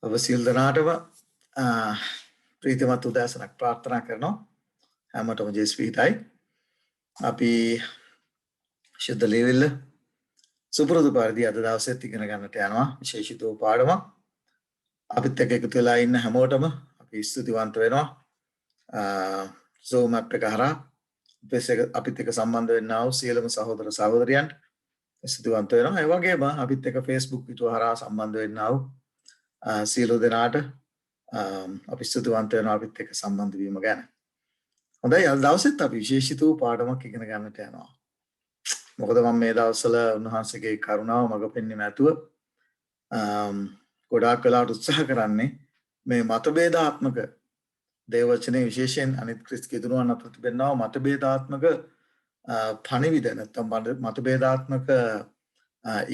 ඔබ සියලු දෙනාටම ප්‍රීතිමත් උදෑසනක් ප්‍රාර්ථනා කරනවා. හැමෝටම ජේස්පීටයි. අපි ශුද්ධ ලේවිල්ල සුපුරුදු පරිදි අද දවසෙත් ඉගෙන ගන්නට යනවා. විශේෂිත වූ පාඩමක්. අපිත් එක්ක එකතු වෙලා ඉන්න හැමෝටම අපි ස්තුතිවන්ත වෙනවා. Zoom app එක හරහා අපිත් එක්ක සම්බන්ධ වෙන්නා වූ සියලුම සහෝදර සහෝදරියන්ට ස්තුතිවන්ත වෙනවා. ඒ වගේම අපිත් එක්ක Facebook පිටුව හරහා සම්බන්ධ වෙන්නා වූ සියලු දෙනාට අපි ස්තුතිවන්ත වෙනවා අපිත් එක්ක සම්බන්ධ වීම ගැන. හොඳයි, අද දවසෙත් අපි විශේෂිත වූ පාඩමක් ඉගෙන ගන්නට යනවා. මොකද මම මේ දවස්වල උන්වහන්සේගේ කරුණාව මඟ පෙන්වීම ඇතුව ගොඩාක් වෙලාවට උත්සාහ කරන්නේ මේ මතභේදාත්මක දේව වචනේ විශේෂයෙන් අනිත් ක්‍රිස්ත කිදුරුවන් අතර තිබෙනා මතභේදාත්මක පණිවිඩ නැත්නම් මතභේදාත්මක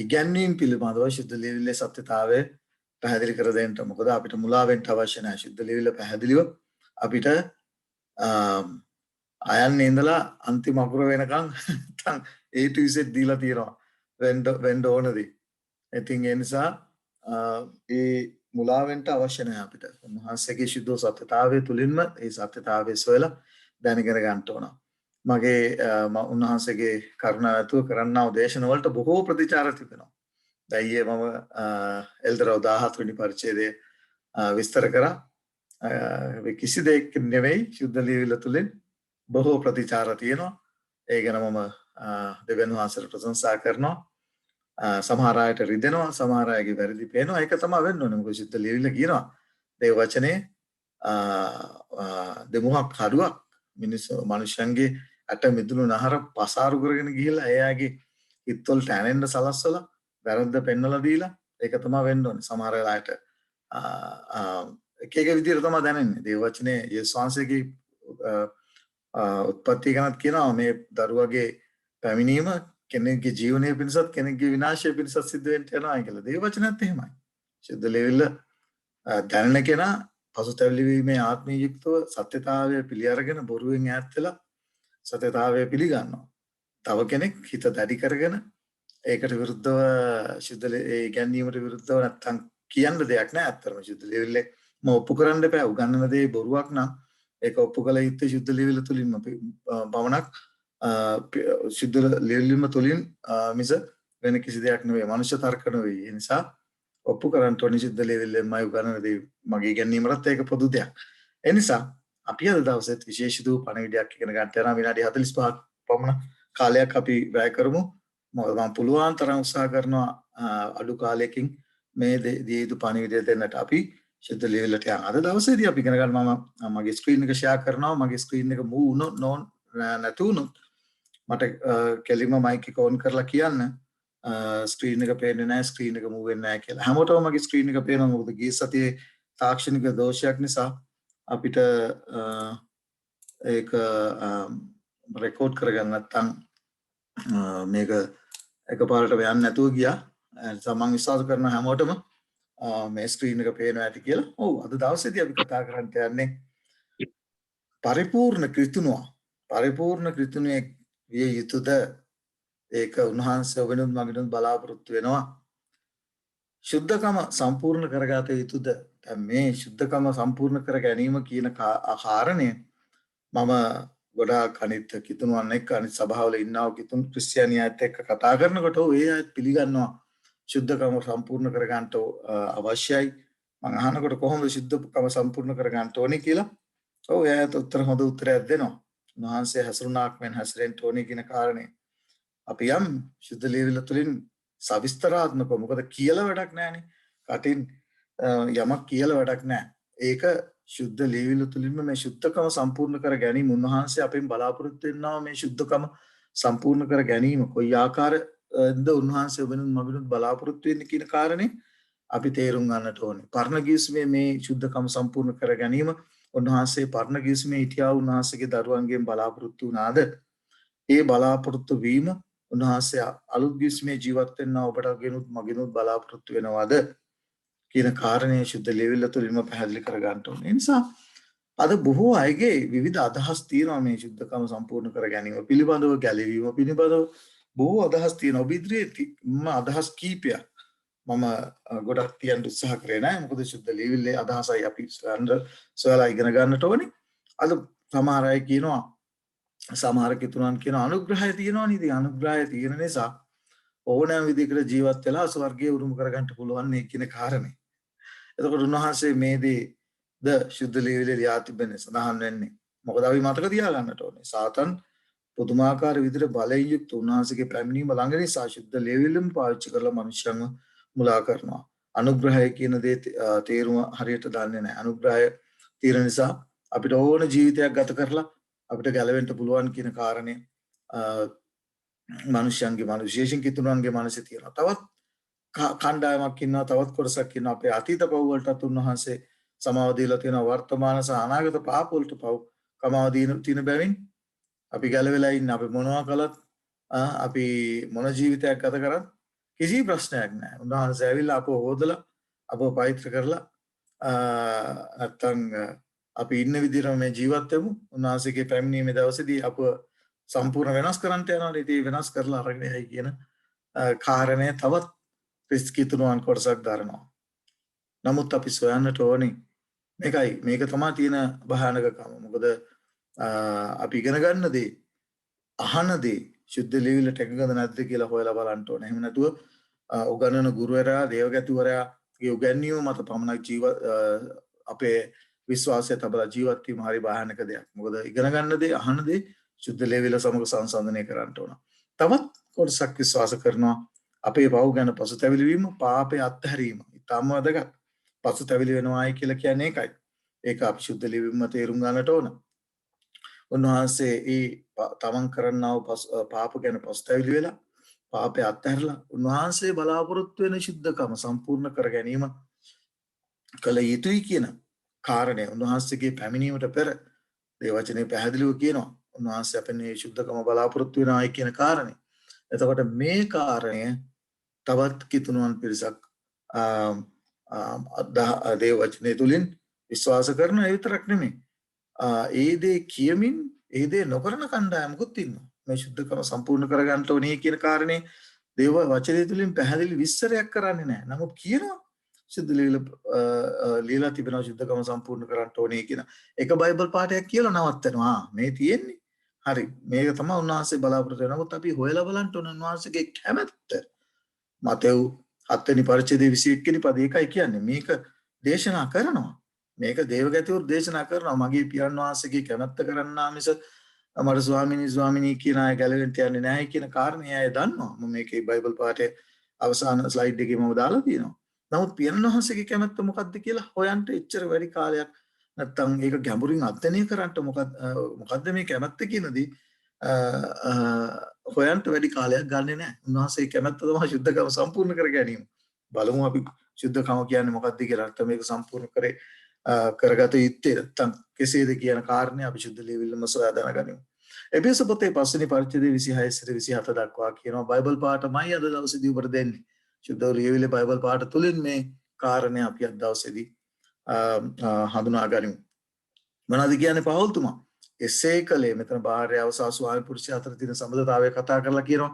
ඉගැන්වීම් පිළිබඳව ශුද්ධ ලේවිල්ලේ සත්‍යතාවය පැහැදිලි කර දෙන්න. මොකද අපිට මුලා වෙන්න අවශ්‍ය නැහැ. ශුද්ධ ලේවිල්ල පැහැදිලිව අපිට අයන්නේ ඉඳලා අන්තිම අකුර වෙනකන් නැත්නම් A to Z දීලා තියෙනවා. වෙන්න ඕනදී. ඉතින් ඒ නිසා ඒ මුලා වෙන්න අවශ්‍ය නැහැ අපිට. උන්වහන්සේගේ ශුද්ධ සත්‍යතාවය තුලින්ම ඒ සත්‍යතාවය සොයලා දැනගෙන ගන්න ඕන. මගේ උන්වහන්සේගේ කරුණාව ඇතුව කරන්නා වූ දේශන වලට බොහෝ ප්‍රතිචාර තිබෙනවා. දැන් මම එල්දරව 17 වෙනි පරිච්ඡේදයේ විස්තර කරා. කිසි දෙයක් නෙවෙයි ශුද්ධ ලේවිල්ල තුලින් බොහෝ ප්‍රතිචාර තියෙනවා. ඒ ගැන මම දෙවියන් වහන්සේට ප්‍රශංසා කරනවා. සමහර අයට රිදෙනවා, සමහර අයගේ වැරදි පේනවා. ඒක තමයි වෙන්න ඕනේ. මොකද ශුද්ධ ලේවිල්ල කියනවා දේව වචනේ දෙමුහක් හඩුවක් මිනිස්යන්ගේ අට මිදුණු නහර පසාරු කරගෙන ගිහිල්ලා එයාගේ හිතවලට ඇනෙන්න සලස්සලා වැරද්ද පෙන්නලා දීලා ඒක තමයි වෙන්න ඕනේ. සමහර වෙලාවට එක එක විදිහට තමයි දැනෙන්නේ. දේව වචනේ යේසුස් වහන්සේගේ උත්පත්ති ගැනත් කියනවා මේ දරුවගේ පැමිණීම කෙනෙක්ගේ ජීවනය පිණිසත් කෙනෙක්ගේ විනාශය පිණිසත් සිද්ධ වෙන්න යනවා කියලා. දේව වචනයත් එහෙමයි. ශුද්ධ ලේවිල්ල දැනෙන කෙනා පසුතැවිලි වීමේ ආත්මීය යුක්තව සත්‍යතාවය පිළි අරගෙන බොරුවෙන් ඈත් වෙලා සත්‍යතාවය පිළිගන්නවා. තව කෙනෙක් හිත දැඩි කරගෙන ඒකට විරුද්ධව ඒ ගැන්වීමට විරුද්ධව නැත්තම් කියන්න දෙයක් නැහැ. අත්‍තරම ශුද්ධ ලේවිල්ලේ ඔප්පු කරන්න එපා. උගන්නන දේ බොරුවක් නම් ඒක ඔප්පු කළ යුත්තේ ශුද්ධ ලේවිල්ල තුලින්ම පමණක් ශුද්ධ ලේවිල්ලම තුලින් මිස වෙන කිසි දෙයක් නෙවෙයි. මනුෂ්‍ය තර්ක නෙවෙයි. ඒ නිසා ඔප්පු කරන්න ඕනේ ශුද්ධ ලේවිල්ලෙන්මයි උගන්නන දේ. මගේ ගැන්වීමටත් ඒක පොදු දෙයක්. ඒ නිසා අපි අද දවසේත් විශේෂිත වූ පණිවිඩයක් ඉගෙන ගන්න යනවා. විනාඩි 45ක් පමණ කාලයක් අපි වැය කරමු. මම පුළුවන් තරම් උත්සාහ කරනවා අඩු කාලයකින් මේ දිය යුතු පණිවිඩය දෙන්නට. අපි ශුද්ධ ලේවිල්ලට යන අද දවසේදී අපි ඉගෙන ගන්න මම මගේ ස්ක්‍රීන් එක ෂෙයා කරනවා. මගේ ස්ක්‍රීන් එක මූව් වුණොත් නැතු වුණොත් මට කෙලින්ම මයික් එක ඔන් කරලා කියන්න ස්ක්‍රීන් එක පේන්නේ නැහැ, ස්ක්‍රීන් එක මූව් වෙන්නේ නැහැ කියලා. හැමෝටම මගේ ස්ක්‍රීන් එක පේනවා. මොකද ගිය සතියේ තාක්ෂණික දෝෂයක් නිසා අපිට ඒක රෙකෝඩ් කරගන්න නැත්නම් මේක එකපාරට යන්නේ නැතුව ගියා. මම විශ්වාස කරනවා හැමෝටම මේ ස්ක්‍රීන් එක පේනවා ඇති කියලා. ඔව්, අද දවසේදී අපි කතා කරන්න යන්නේ පරිපූර්ණ ක්‍රිස්තුනුවා. පරිපූර්ණ ක්‍රිස්තුනුවේ විය යුතුද? ඒක උන්වහන්සේ වෙනුත් මගිනුත් බලාපොරොත්තු වෙනවා. ශුද්ධකම සම්පූර්ණ කරගත යුතුද? මේ ශුද්ධකම සම්පූර්ණ කර ගැනීම කියන කාරණය මම ගොඩාක් අනිත් කිතුණුවන් එක්ක අනිත් සභාවල ඉන්නා වූ කිතුණු ක්‍රිස්තියානියත් එක්ක කතා කරනකොට ඒ අයත් පිළිගන්නවා ශුද්ධකම සම්පූර්ණ කර ගන්නට අවශ්‍යයි. මම අහනකොට කොහොමද ශුද්ධකම සම්පූර්ණ කර ගන්නට ඕනේ කියලා. ඔව්, එයාට හොඳ උත්තරයක් දෙනවා. උන්වහන්සේ හැසිරුණාක් මෙන් හැසිරෙන්න ඕනේ කියන කාරණේ. අපි යම් ශුද්ධ ලේවිල්ල තුලින් සවිස්තරාත්මකව, මොකද කියලා වැඩක් නැහැනේ. කටින් යමක් කියලා වැඩක් නැහැ. ඒක ශුද්ධ ලේවිල්ල තුලින්ම මේ ශුද්ධකම සම්පූර්ණ කර ගැනීම උන්වහන්සේ අපෙන් බලාපොරොත්තු වෙනවා. මේ ශුද්ධකම සම්පූර්ණ කර ගැනීම කොයි ආකාරද උන්වහන්සේ වෙනුත් මගිනුත් බලාපොරොත්තු වෙන්නේ කියන කාරණේ අපි තේරුම් ගන්නට ඕනේ. පරණ ගිවිසුමේ මේ ශුද්ධකම සම්පූර්ණ කර ගැනීම උන්වහන්සේ පරණ ගිවිසුමේ හිටියා උන්වහන්සේගේ දරුවන්ගෙන් බලාපොරොත්තු වුණාද? ඒ බලාපොරොත්තු වීම උන්වහන්සේ අලුත් ගිවිසුමේ ජීවත් වෙනා ඔබට ගෙනුත් මගිනුත් බලාපොරොත්තු වෙනවද කියන කාරණේ ශුද්ධ ලේවිල්ල තුලින්ම පැහැදිලි කර ගන්න ඕනේ. ඒ නිසා අද බොහෝ අයගේ විවිධ අදහස් තියෙනවා මේ ශුද්ධකම සම්පූර්ණ කර ගැනීම පිළිබඳව, ගැලවීම පිළිබඳව බොහෝ අදහස් තියෙනවා. ඔබ ඉදිරියේ අදහස් කීපයක් මම ගොඩක් තියන්න උත්සාහ කරේ නැහැ. මොකද සුද්ධ ලියවිල්ලේ අදහසයි අපි සොයලා ඉගෙන ගන්නට ඕනේ. අද සමහර අය කියනවා සමහර කිතුණන් කියන අනුග්‍රහය තියෙනවනේ. ඉතින් අනුග්‍රහය තියෙන නිසා ඕනෑම විදිහකට ජීවත් වෙලා ස්වර්ගයේ උරුම කරගන්න පුළුවන් නේ කියන කාරණේ. එතකොට උන්වහන්සේ මේ ද සුද්ධ ලියවිල්ලේ ලියා තිබෙන්නේ සඳහන් වෙන්නේ. මොකද අපි මතක තියාගන්නට ඕනේ. සාතන් පුදුමාකාර විදිහට බලයෙන් යුක්ත උන්වහන්සේගේ පැමිණීම ළඟ නිසා සුද්ධ ලියවිල්ලම පාවිච්චි කරලා මිනිස්සුන්ව මුලා කරනවා. අනුග්‍රහය කියන දේ තේරුම හරියට දන්නේ නැහැ. අනුග්‍රහය තියෙන නිසා අපිට ඕන ජීවිතයක් ගත කරලා අපිට ගැලවෙන්න පුළුවන් කියන කාරණේ මිනිස්යන්ගේ විශේෂයෙන් කිතුණන්ගේ මනසේ තියෙනවා. තවත් කණ්ඩායමක් ඉන්නවා, තවත් කොටසක් ඉන්නවා අපේ අතීත පව් වලටත් උන්වහන්සේ සමාව දීලා තියෙනවා. වර්තමාන සහ අනාගත පාප වලට පව් කමාව දින බැවින් අපි ගැලවෙලා ඉන්න. අපි මොනවා කළත් අපි මොන ජීවිතයක් ගත කරත් කිසි ප්‍රශ්නයක් නැහැ. උන්වහන්සේ ඇවිල්ලා අපව හොදලා අපව පවිත්‍ර කරලා නැත්තම් අපි ඉන්න විදිහටම මේ ජීවත් වෙමු. උන්වහන්සේගේ පැමිණීමේ දවසේදී අපව සම්පූර්ණ වෙනස් කරන්නට යනවා. ඉතින් වෙනස් කරලා අරගෙන යයි කියන කාරණය තවත් ක්‍රිස්තිතුණුවන් කොටසක් දරනවා. නමුත් අපි සොයන්නට ඕනේ මේක තමයි තියෙන භයානකකම. මොකද අපි ඉගෙන ගන්න දේ අහන දේ සුද්ධ ලියවිල්ලට එකඟද නැද්ද කියලා හොයලා බලන්න ඕනේ. එහෙම නැතුව උගන්වන ගුරුවරයා, දේවගැතිවරයාගේ උගන්වීම මත පමණක් අපේ විශ්වාසය තබලා ජීවත් වීම හරි භයානක දෙයක්. මොකද ඉගෙන ගන්න දේ, අහන දේ සුද්ධ ලියවිල්ල සමග සංසන්දනය කරන්න ඕන. තවත් කොටසක් විශ්වාස කරනවා අපේ පව් ගැන පසුතැවිලි වීම, පාපේ අත්හැරීම. ඊටම වැදගත්. පසුතැවිලි වෙනවායි කියලා කියන්නේ ඒකයි. ඒක අපි සුද්ධ ලියවිල්ලම තේරුම් ගන්නට ඕන. උන්වහන්සේ තමන් කරන්නා වූ පාප ගැන පසුතැවිලි වෙලා පාපය අත්හැරලා උන්වහන්සේ බලාපොරොත්තු වෙන ශුද්ධකම සම්පූර්ණ කර ගැනීම කළ යුතුයි කියන කාරණය උන්වහන්සේගේ පැමිණීමට පෙර ඒ වචනේ පැහැදිලිව කියනවා. උන්වහන්සේ අපෙන් මේ ශුද්ධකම බලාපොරොත්තු වෙනායි කියන කාරණේ. එතකොට මේ කාරණය තවත් කිතුණුවන් පිරිසක් දේ වචනේ තුලින් විශ්වාස කරන ඒ විතරක් නෙමෙයි. ඒ දේ කියමින් ඒ දේ නොකරන කණ්ඩායමකුත් ඉන්නවා. මේ ශුද්ධකම සම්පූර්ණ කරගන්න ඕනේ කියන කාරණේ දේව වචනය තුලින් පැහැදිලි විස්තරයක් කරන්නේ නැහැ. නමුත් කියනවා සුද්ධ ලියලා තිබෙනවා ශුද්ධකම සම්පූර්ණ කරන්න ඕනේ කියන එක බයිබල් පාඩයක් කියලා නවත්තනවා. මේ තියෙන්නේ. හරි. මේක තමයි උන්වහන්සේ බලාපොරොත්තු වෙන. නමුත් අපි හොයලා බලන්න ඕන උන්වහන්සේගේ කැමැත්ත. මතෙව් 7 වෙනි පරිච්ඡේදයේ 21 වෙනි පදේ එකයි කියන්නේ. මේක දේශනා කරනවා. මේක දේවගතිවරු දේශනා කරනවා. මගේ පියාණන් වහන්සේගේ කැමැත්ත කරන්නා මිස මට ස්වාමිනී කියන අය ගැලවෙන්න යන්නේ නැහැ කියන කාරණේ අය දන්නවා. මම මේකේ බයිබල් පාඩේ අවසාන ස්ලයිඩ් එකේ මම දාලා තියෙනවා. නමුත් පියාණන් වහන්සේගේ කැමැත්ත මොකක්ද කියලා හොයන්න එච්චර වැඩි කාලයක් නැත්තම් ඒක ගැඹුරින් අධ්‍යයනය කරන්න මොකක්ද මේ කැමැත්ත කියනදී හොයන්න වැඩි කාලයක් ගන්නෙ නැහැ. උන්වහන්සේ කැමැත්ත තමයි ශුද්ධකම සම්පූර්ණ කර ගැනීම. බලමු අපි ශුද්ධකම කියන්නේ මොකක්ද කියලා. නැත්නම් මේක සම්පූර්ණ කරගත යුත්තේ නැත්නම් කෙසේද කියන කාරණේ අපි සුද්ධ ලියවිල්ලම සොයා දැනගනිමු. එපෙස පොතේ 5 වෙනි පරිච්ඡේදයේ 26 සිට 27 දක්වා කියනවා බයිබල් පාඩමයි අද දවසේදී ඔබට දෙන්නේ. සුද්ධ ලියවිල්ලේ බයිබල් පාඩ තුලින් මේ කාරණේ අපි අද දවසේදී හඳුනා ගනිමු. මොනවද කියන්නේ පවුල්තුමා? එසේ කලේ මෙතන භාර්යාව සහ ස්වාමි පුරුෂයා අතර තියෙන සම්බන්ධතාවය කතා කරලා කියනවා.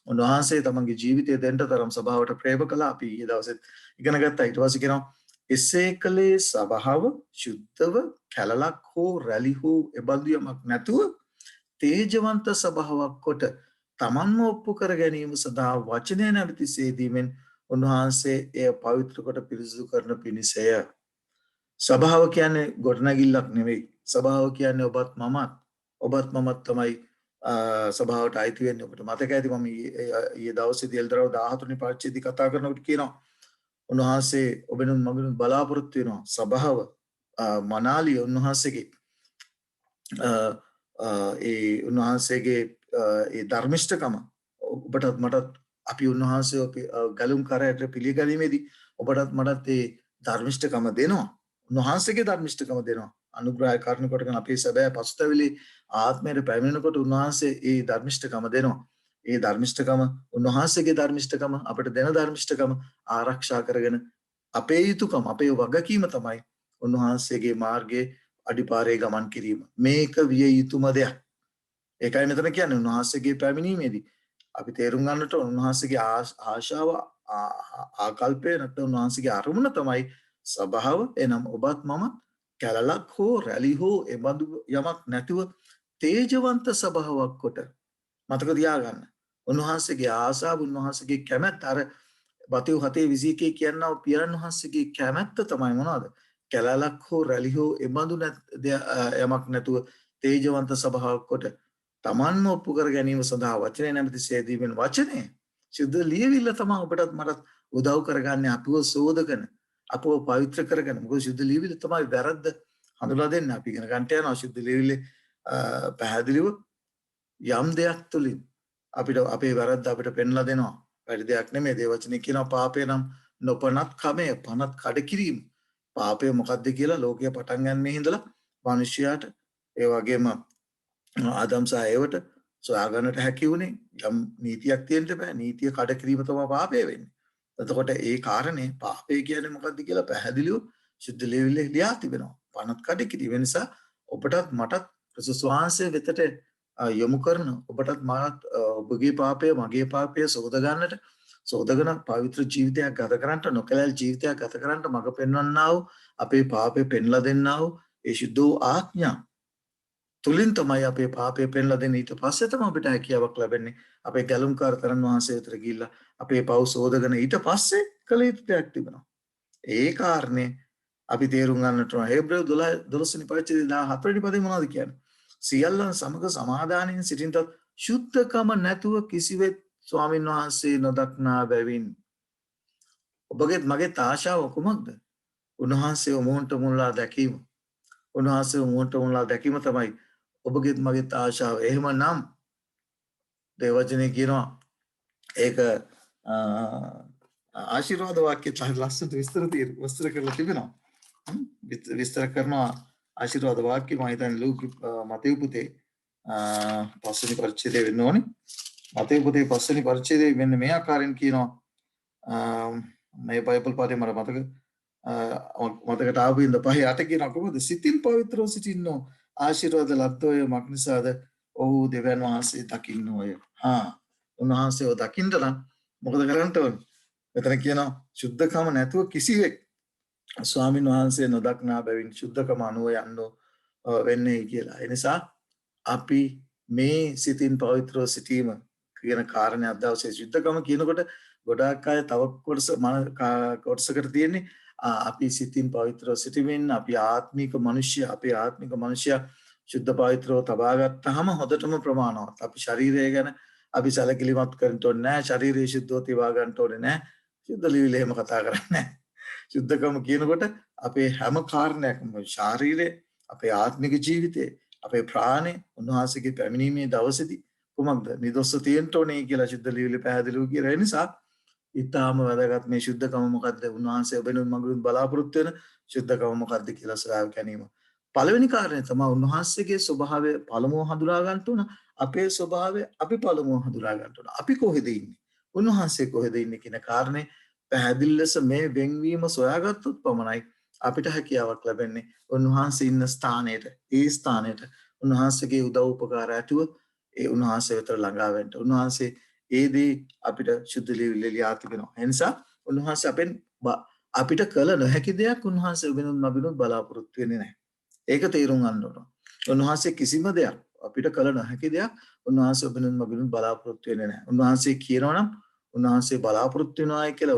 උන්වහන්සේ තමන්ගේ ජීවිතය දෙන්න තරම් සභාවට ප්‍රේම කළා. අපි ඊයේ දවසේ ඉගෙන ගත්තා. ඊට පස්සේ කියනවා එසේ කලේ සභාව ශුද්ධව කැලලක් හෝ රැලි හෝ එබඳු යමක් නැතුව තේජවන්ත සභාවක් කොට තමන්ම ඔප්පු කර ගැනීම සඳහා වචනය නැවති සේදීමෙන් උන්වහන්සේ එය පවිත්‍ර කොට පිරිසිදු කරන පිණිසය. සභාව කියන්නේ ගොඩනැගිල්ලක් නෙවෙයි. සභාව කියන්නේ ඔබත් මමත් තමයි සභාවට අයිති වෙන්නේ. ඔබට මතක ඇති මම ඊයේ දවසේදී එල්දරව 14 වෙනි පරිච්ඡේදය කතා කරනකොට කියනවා උන්වහන්සේ ඔබෙනුත් මගෙනුත් බලාපොරොත්තු වෙනවා සභාව මනාලිය උන්වහන්සේගේ උන්වහන්සේගේ ඒ ධර්මිෂ්ඨකම ඔබටත් මටත් අපි උන්වහන්සේ ගලුම් කරයට පිළිගැනීමේදී ඔබටත් මටත් ඒ ධර්මිෂ්ඨකම දෙනවා. උන්වහන්සේගේ ධර්මිෂ්ඨකම දෙනවා. අනුග්‍රහය කරන කොටගෙන අපේ සැබෑ පසුතැවිලි ආත්මයට පැමිණෙනකොට උන්වහන්සේ ඒ ධර්මිෂ්ඨකම දෙනවා. ඒ ධර්මිෂ්ඨකම උන්වහන්සේගේ ධර්මිෂ්ඨකම අපිට දෙන ධර්මිෂ්ඨකම ආරක්ෂා කරගෙන අපේ යුතුයකම අපේ වගකීම තමයි උන්වහන්සේගේ මාර්ගයේ අඩිපාරේ ගමන් කිරීම. මේක විය යුතුම දෙයක්. ඒකයි මෙතන කියන්නේ උන්වහන්සේගේ පැමිණීමේදී අපි තේරුම් ගන්නට උන්වහන්සේගේ ආශාව ආකල්පය නැත්නම් උන්වහන්සේගේ අරමුණ තමයි සබාව එනම් ඔබත් මම කැලලක් හෝ රැලි හෝ එබඳු යමක් නැතිව තේජවන්ත සබාවක් කොට මතක තියාගන්න. උන්වහන්සේගේ ආසාව උන්වහන්සේගේ කැමැත්ත අර බතිව් 7:21 කියනවා පියාණන් වහන්සේගේ කැමැත්ත තමයි මොනවද? කැලලක් හෝ රැලි හෝ එබඳු යමක් නැතුව තේජවන්ත සබාවක් කොට තමන්ම ඔප්පු කර ගැනීම සඳහා වචනේ නැමැති සේදීමෙන් වචනේ සිද්ධ ලියවිල්ල තමයි ඔබටත් මටත් උදව් කරගන්නේ අපිව සෝදගෙන අපව පවිත්‍ර කරගෙන. මොකද සිද්ධ ලියවිල්ල තමයි වැරද්ද හඳුනා දෙන්න අපි ඉගෙන ගන්නට යනවා. සිද්ධ ලියවිල්ලේ පැහැදිලිව යම් දෙයක් තුලින් අපිට අපේ වැරද්ද අපිට පෙන්ලා දෙනවා. වැඩි දෙයක් නෙමෙයි. දේ වචනේ කියනවා පාපය නම් නොපනත් කමය පනත් කඩ කිරීම. පාපය මොකද්ද කියලා ලෝකයේ පටන් ගන්න ඉඳලා මිනිසයාට ඒ වගේම ආදම් සහ ඒවට සොයාගන්නට හැකි වුණේ යම් නීතියක් තියෙන්න බෑ. නීතිය කඩ කිරීම තමයි පාපය වෙන්නේ. එතකොට ඒ කාරණේ පාපය කියන්නේ මොකද්ද කියලා පැහැදිලිව සුද්ධ ලියවිල්ලේ ලියා තිබෙනවා. පනත් කඩ කිරීම නිසා ඔබටත් මටත් ක්‍රිස්තුස් වහන්සේ වෙතට යොමු කරන ඔබටත් මාත් ඔබගේ පාපය මගේ පාපය සෝද ගන්නට සෝදගෙන පවිත්‍ර ජීවිතයක් ගත කරන්නට නොකැලැල් ජීවිතයක් ගත කරන්නට මඟ පෙන්වන්නා වූ අපේ පාපය පෙන්ලා දෙන්නා වූ ඒ සුද්ධ වූ ආඥා තුලින් තමයි අපේ පාපය පෙන්ලා දෙන්නේ. ඊට පස්සේ තමයි අපිට හැකියාවක් ලැබෙන්නේ අපේ ගැලුම්කාර තරන් වහන්සේ වෙතට ගිහිල්ලා අපේ පව් සෝදගෙන ඊට පස්සේ කළ යුතු දෙයක් තිබෙනවා. ඒ කාරණේ අපි තේරුම් ගන්නට ඕන. හේබ්‍රෙව් 12 වෙනි පරිච්ඡේදයේ 14 වෙනි පදේ මොනවද කියන්නේ? සියල්ලන් සමග සමාදානයෙන් සිටින්නත් සුද්ධකම නැතුව කිසිවෙක් ස්වාමින් වහන්සේ නොදක්නා බැවින්. ඔබගේ මගේ ආශාව කුමක්ද? උන්වහන්සේ මොහොන්ට මුල්ලා දැකීම. උන්වහන්සේ මොහොන්ට මුල්ලා දැකීම තමයි ඔබගේ මගේ ආශාව. එහෙමනම් දේවචනේ කියනවා ඒක ආශිර්වාද වාක්‍ය ලස්සනට විස්තර කරලා තිබෙනවා. විස්තර කරනවා ආශිර්වාද වාක්‍ය මම හිතන්නේ ලූක මතෙව් පුතේ පස්වෙනි පරිච්ඡේදය වෙන්න ඕනේ. මතෙව් පුතේ පස්වෙනි පරිච්ඡේදයේ මෙන්න මේ ආකාරයෙන් කියනවා මේ බයිබල් පාඩේ මට මතකට ආපු ඉඳ පහේ 8 කියනවා කොහොමද? සිතින් පවිත්‍රව සිටින්නෝ ආශිර්වාද ලද්දෝය මක්නිසාද ඔහු දෙවියන් වහන්සේ දකින්නෝය. උන්වහන්සේව දකින්න නම් මොකද කරන්න ඕනේ? මෙතන කියනවා සුද්ධකම නැතුව කිසිවෙක් ස්වාමින් වහන්සේ නොදක්නා බැවින් සුද්ධකම අනුව යන්නෝ වෙන්නේ කියලා. ඒ නිසා අපි මේ සිතින් පවිත්‍රව සිටීම කියන කාරණේ අද දවසේ සුද්ධකම කියනකොට ගොඩාක් අය තව කොටසකට තියෙන්නේ අපි සිතින් පවිත්‍රව සිටීමෙන් අපි ආත්මික මනුෂ්‍ය සුද්ධ පවිත්‍රව තබා ගත්තාම හොඳටම ප්‍රමාණවත්. අපි ශරීරය ගැන අපි සැලකිලිමත් කරන්න ඕනේ නැහැ. ශරීරය සුද්ධව තියා ගන්න ඕනේ නැහැ. සුද්ධ ලිවිල එහෙම කතා කරන්නේ නැහැ. සුද්ධකම කියනකොට අපේ හැම කාරණයක්ම ශාරීරිය, අපේ ආත්මික ජීවිතේ, අපේ ප්‍රාණය උන්වහන්සේගේ පැමිණීමේ දවසේදී කොහොමද නිදොස්ස තියෙන්න ඕනේ කියලා සුද්ධ ලිවිල පැහැදිලිව කියන නිසා ඊටාම වැදගත් මේ සුද්ධකම මොකද්ද? උන්වහන්සේ ඔබෙනුත් මගුරුත් බලාපොරොත්තු වෙන සුද්ධකම මොකද්ද කියලා සොයා ගැනීම. පළවෙනි කාරණය තමයි උන්වහන්සේගේ ස්වභාවය පළමුව හඳුනා ගන්න ඕන. අපේ ස්වභාවය අපි පළමුව හඳුනා ගන්න ඕන. අපි කොහෙද ඉන්නේ? උන්වහන්සේ කොහෙද ඉන්නේ කියන කාරණේ පැහැදිලි ලෙස මේ වෙන්වීම සොයාගත්තොත් පමණයි අපිට හැකියාවක් ලැබෙන්නේ උන්වහන්සේ ඉන්න ස්ථානයට, ඒ ස්ථානයට උන්වහන්සේගේ උදව් උපකාර ඇතුව ඒ උන්වහන්සේ වෙත ළඟා වෙන්න. උන්වහන්සේ ඒ දේ අපිට සුද්ධ ලිවිල්ල ලියා තිබෙනවා. ඒ නිසා උන්වහන්සේ අපිට කළ නොහැකි දෙයක් උන්වහන්සේ වෙනුත් මගිනුත් බලාපොරොත්තු වෙන්නේ නැහැ. ඒක තේරුම් ගන්න ඕන. උන්වහන්සේ කිසිම දෙයක් අපිට කළ නොහැකි දෙයක් උන්වහන්සේ වෙනුත් මගිනුත් බලාපොරොත්තු වෙන්නේ නැහැ. උන්වහන්සේ කියනවා නම් උන්වහන්සේ බලාපොරොත්තු වෙනවායි කියලා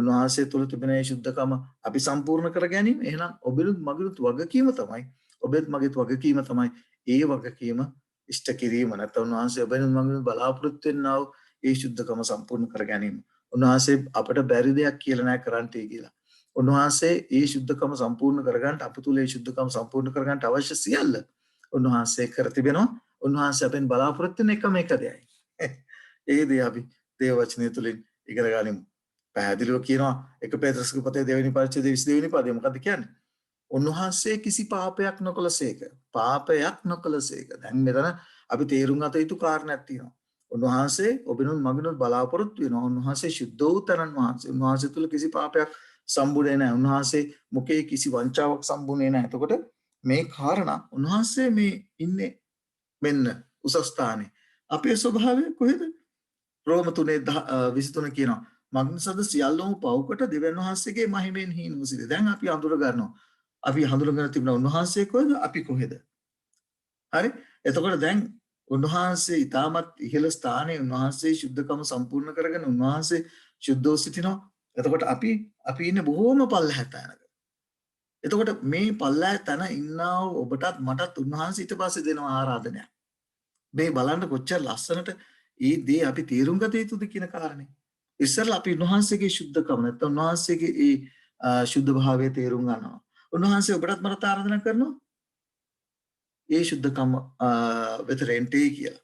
උන්වහන්සේ තුළ තිබෙන ඒ සුද්ධකම අපි සම්පූර්ණ කර ගැනීම. එහෙනම් ඔබෙනුත් මගිනුත් වගකීම තමයි ඔබෙත් මගේත් වගකීම තමයි ඒ වගකීම ඉෂ්ට කිරීම. නැත්නම් උන්වහන්සේ ඔබෙනුත් මගිනුත් බලාපොරොත්තු වෙනා වූ ඒ සුද්ධකම සම්පූර්ණ කර ගැනීම. උන්වහන්සේ අපට බැරි දෙයක් කියලා නැහැ කරන්ටි කියලා. උන්වහන්සේ ඒ සුද්ධකම සම්පූර්ණ කරගන්න අප තුළ ඒ සුද්ධකම සම්පූර්ණ කරගන්න අවශ්‍ය සියල්ල උන්වහන්සේ කර තිබෙනවා. උන්වහන්සේ අපෙන් බලාපොරොත්තු වෙන එකම එක දෙයයි. ඒ දේ අපි දේව වචනය තුලින් ඉගෙන ගනිමු. පැහැදිලිව කියනවා 1 පේත්‍රස්ගේ පොතේ 2 වෙනි පරිච්ඡේදයේ 22 වෙනි පදේ මොකද්ද කියන්නේ? උන්වහන්සේ කිසි පාපයක් නොකළසේක. පාපයක් නොකළසේක. දැන් මෙතන අපි තේරුම් ගත යුතු කාරණයක් තියෙනවා. උන්වහන්සේ ඔබිනුත් මගිනුත් බලාපොරොත්තු වෙනවා. උන්වහන්සේ සුද්ධ වූ තරන් වහන්සේ. උන්වහන්සේ තුල කිසි පාපයක් සම්බුනේ නැහැ. උන්වහන්සේ මුකේ කිසි වංචාවක් සම්බුනේ නැහැ. එතකොට මේ කාරණා උන්වහන්සේ මේ ඉන්නේ මෙන්න උසස් ස්ථානේ. අපේ ස්වභාවය කොහෙද? රෝම 3:23 කියනවා මග්නසද සියල්ලම පව්කොට දෙවියන් වහන්සේගේ මහිමෙන් හීනව සිටි. දැන් අපි අඳුර ගන්නවා. අපි හඳුනගෙන තිබුණ උන්වහන්සේ කොහෙද? අපි කොහෙද? හරි? එතකොට දැන් උන්වහන්සේ ඊටමත් ඉහළ ස්ථානයේ උන්වහන්සේ ශුද්ධකම සම්පූර්ණ කරගෙන උන්වහන්සේ ශුද්ධව සිටිනවා. එතකොට අපි ඉන්නේ බොහෝම පල්ලෙහා තැනක. එතකොට මේ පල්ලෙහා තැන ඉන්නා වූ ඔබටත් මටත් උන්වහන්සේ ඊට පස්සේ දෙනවා ආරාධනයක්. මේ බලන්න කොච්චර ලස්සනට ඒ දේ අපි තේරුම් ගත යුතුද කියන කාරණේ. ඉස්සරලා අපි උන්වහන්සේගේ ශුද්ධකම නැත්නම් උන්වහන්සේගේ ඒ ශුද්ධ භාවය තේරුම් ගන්නවා. උන්වහන්සේ ඔබටත් මටත් ආරාධනා කරනවා ඒ ශුද්ධකම වෙතට එන්ටේ කියලා.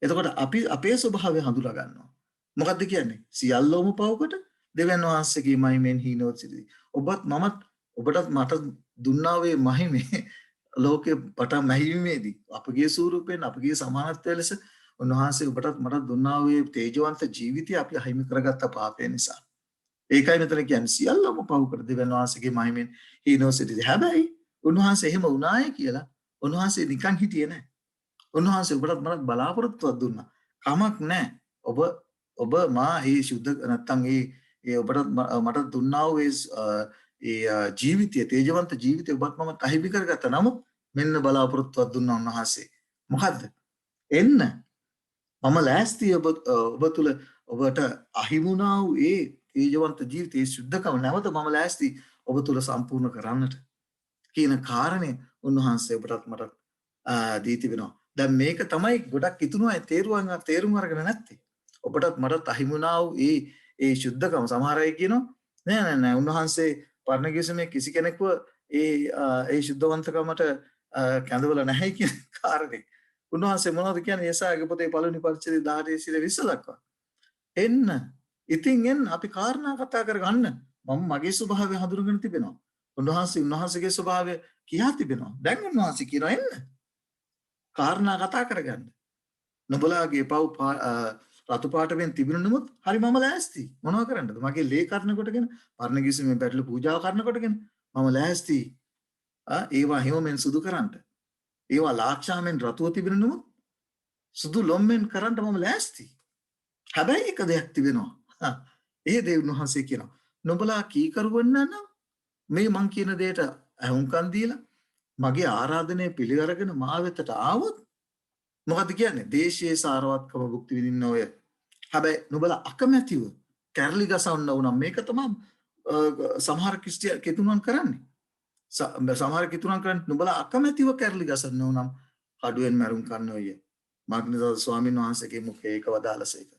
එතකොට අපි අපේ ස්වභාවය හඳුනා ගන්නවා. මොකද්ද කියන්නේ? සියල්ලෝම පවකට දෙවියන් වහන්සේගේ මහිමෙන් හීනවත් සිටි. ඔබත් මමත් ඔබටත් මට දුන්නා වේ මහිමේ ලෝකේ පටන් මහිමේදී අපගේ ස්වරූපයෙන් අපගේ සමානත්වය ලෙස උන්වහන්සේ ඔබටත් මටත් දුන්නා වේ තේජවන්ත ජීවිතය අපි අහිමි කරගත්ත පාපය නිසා. ඒකයි මෙතන කියන්නේ සියල්ලම පවකට දෙවියන් වහන්සේගේ මහිමෙන් හීනවත් සිටි. හැබැයි උන්වහන්සේ එහෙම වුණාය කියලා උන්වහන්සේ නිකන් හිටියේ නැහැ. උන්වහන්සේ ඔබටත් මටත් බලාපොරොත්තුවක් දුන්නා. කමක් නැහැ. ඔබ මා මේ ශුද්ධ නැත්තම් ඒ ඔබටත් මට දුන්නා වූ ඒ ජීවිතය තේජවන්ත ජීවිතය ඔබත් මම අහිමි කරගත්තා. නමුත් මෙන්න බලාපොරොත්තුවක් දුන්නා උන්වහන්සේ. මොකද්ද? එන්න. මම ලෑස්ති ඔබ තුල ඔබට අහිමුණා වූ ඒ තේජවන්ත ජීවිතයේ ශුද්ධකම නැවත මම ලෑස්ති ඔබ තුල සම්පූර්ණ කරන්නට කියන කාරණේ උන්වහන්සේ ඔබටත් මටත් දී තිබෙනවා. දැන් මේක තමයි ගොඩක් ඉතුරු අය තේරුම් අරගෙන නැත්තේ. ඔබටත් මටත් අහිමුණා වූ ඒ ශුද්ධකම සමහර අය කියනවා නෑ උන්වහන්සේ පරණගිවිසුමේ කිසි කෙනෙකුව ඒ ශුද්ධවන්තකමට කැඳවල නැහැ කියන කාරණේ. උන්වහන්සේ මොනවද කියන්නේ? යෙසායාගේ පොතේ පළවෙනි පරිච්ඡේදය 18 සිට 20 දක්වා. එන්න. ඉතින් එන්න අපි කාරණා කතා කරගන්න. මම මගේ ස්වභාවය හඳුනගෙන තිබෙනවා. උන්වහන්සේගේ ස්වභාවය කියා තිබෙනවා. දැන් උන්වහන්සේ කියනවා එන්න. කාරණා කතා කරගන්න. නුඹලාගේ පව් රතු පාට වෙන තිබුණ නමුත් හරි මම ලෑස්ති. මොනව කරන්නද? මගේ ලේ කරන කොටගෙන පරණගිවිසුමේ පැටළු පූජාව කරන කොටගෙන මම ලෑස්ති. ඒවා හිමෙන් සුදු කරන්න. ඒවා ලාක්ෂාමෙන් රතුව තිබෙන නමුත් සුදු ලොම්මෙන් කරන්න මම ලෑස්ති. හැබැයි එක දෙයක් තිබෙනවා. ඒ දේ උන්වහන්සේ කියනවා. නුඹලා කීකරුවන් නම් මේ මං කියන දෙයට අහුම්කම් දීලා මගේ ආරාධනය පිළිඅරගෙන මා වෙතට ආවොත් මොකද කියන්නේ? දේශයේ සාරවත්කම භුක්ති විඳින්න ඔය. හැබැයි නුඹලා අකමැතිව කැරලි ගසවන්න උනම් මේක තමයි සමහර ක්‍රිස්තියානි කෙතුණන් කරන්නේ. සමහර කෙතුණන් කරන්නේ නුඹලා අකමැතිව කැරලි ගසන්න උනම් කඩුවෙන් මරුම් කන්න ඔය. මාග්නිසාද ස්වාමීන් වහන්සේගේ මුඛයේ ඒක වදාළසේක.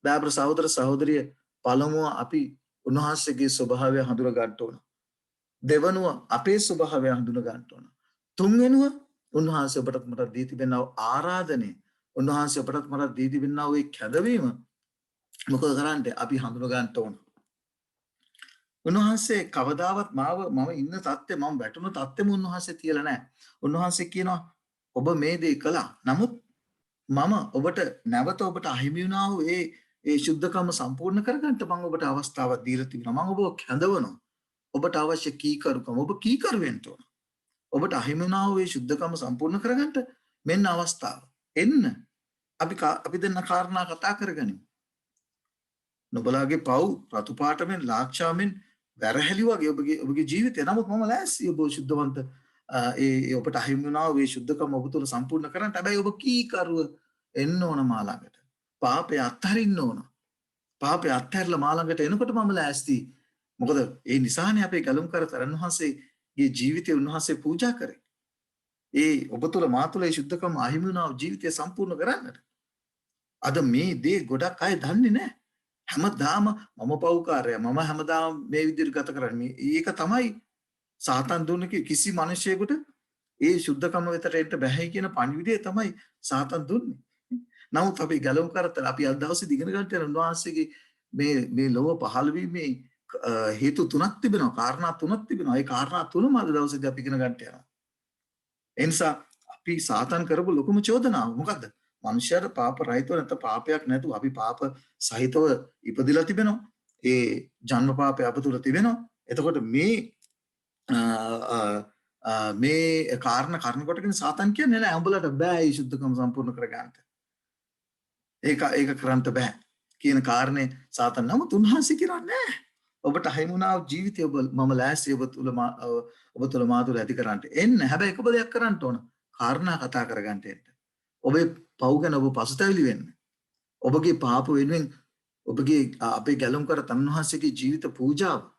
දාබ්‍ර සහෝදර සහෝදරිය පළමුව අපි උන්වහන්සේගේ ස්වභාවය හඳුනා ගන්න ඕන. දෙවනුව අපේ ස්වභාවය හඳුනා ගන්න ඕන. තුන්වෙනුව උන්වහන්සේ ඔබටත් මටත් දී තිබෙනා ආරාධනය උන්වහන්සේ ඔබටත් මටත් දී තිබෙනා ඒ කැදවීම මොකද කරන්නේ? අපි හඳුනා ගන්න ඕන. උන්වහන්සේ කවදාවත් මම ඉන්න තත්ත්වෙ මම වැටුණු තත්ත්වෙම උන්වහන්සේ තියලා නැහැ. උන්වහන්සේ කියනවා ඔබ මේ දේ කළා. නමුත් මම ඔබට නැවත ඔබට අහිමි වුණා වූ ඒ ශුද්ධකම සම්පූර්ණ කරගන්න මම ඔබට අවස්ථාවක් දීලා තිබෙනවා. මම ඔබව කැඳවනවා. ඔබට අවශ්‍ය කීකරුකම ඔබ කීකරු වෙන්න ඕන. ඔබට අහිමි වුණා වූ ඒ ශුද්ධකම සම්පූර්ණ කරගන්න මෙන්න අවස්ථාව. එන්න. අපි දෙන්න කාරණා කතා කරගනිමු. නුඹලාගේ පව් රතු පාටමෙන් ලාක්ෂාමෙන් වැරහැලි වගේ ඔබගේ ජීවිතය. නමුත් මම ලෑස්ති ඔබ ශුද්ධවන්ත ඒ ඔබට අහිමි වුණා වූ ඒ ශුද්ධකම ඔබ තුළ සම්පූර්ණ කරන්න. හැබැයි ඔබ කීකරුව එන්න ඕන මා ළඟට. පාපය අත්හරින්න ඕන. පාපය අත්හැරලා මා ළඟට එනකොට මම ලෑස්ති. මොකද ඒ නිසානේ අපේ ගලුම්කර තරන් වහන්සේගේ ජීවිතය උන්වහන්සේ පූජා කරේ. ඒ ඔබ තුළ මා තුළ ඒ ශුද්ධකම අහිමි වුණා වූ ජීවිතය සම්පූර්ණ කරන්නට. අද මේ දේ ගොඩක් අය දන්නේ නැහැ. හැමදාම මම පව්කාරයා මම හැමදාම මේ විදිහට ගත කරන්නේ. ඒක තමයි සාතන් දුන්නේ කිසි මිනිසෙකුට ඒ ශුද්ධකම වෙතට එන්න බැහැ කියන පණිවිඩය තමයි සාතන් දුන්නේ. නමුත් අපි ගැලවුම් කරතල අපි අද දවසේ දිගන ගන්නට යන උන්වහන්සේගේ මේ ලෝව පහළ වීමේ හේතු තුනක් තිබෙනවා. කාරණා තුනක් තිබෙනවා. ඒ කාරණා තුනම අද දවසේදී අපි ඉගෙන ගන්නට යනවා. ඒ නිසා අපි සාතන් කරපු ලොකුම චෝදනාව මොකද්ද? මනුෂ්‍යයාට පාප රහිතව නැත්නම් පාපයක් නැතුව අපි පාප සහිතව ඉපදිලා තිබෙනවා. ඒ ජන්ම පාපය අප තුළ තිබෙනවා. එතකොට මේ කාරණා කරන කොටගෙන සාතන් කියන්නේ නෑ උඹලට බෑ මේ සුද්ධකම සම්පූර්ණ කරගන්න. ඒක කරන්න බෑ. කියන කාරණේ සාතන් නමුත් උන්වහන්සේ කියනවා නෑ. ඔබට හිමුණා ජීවිතය මම ලෑස්ති ඔබ තුළ මා තුළ ඇති කරන්නට. එන්න හැබැයි එක දෙයක් කරන්න ඕන. කාරණා කතා කරගන්න එන්න. ඔබේ පව් ගැන ඔබ පසුතැවිලි වෙන්න. ඔබගේ පාප වෙනුවෙන් ඔබගේ අපේ ගැලුම් කර තන්වහන්සේගේ ජීවිත පූජාව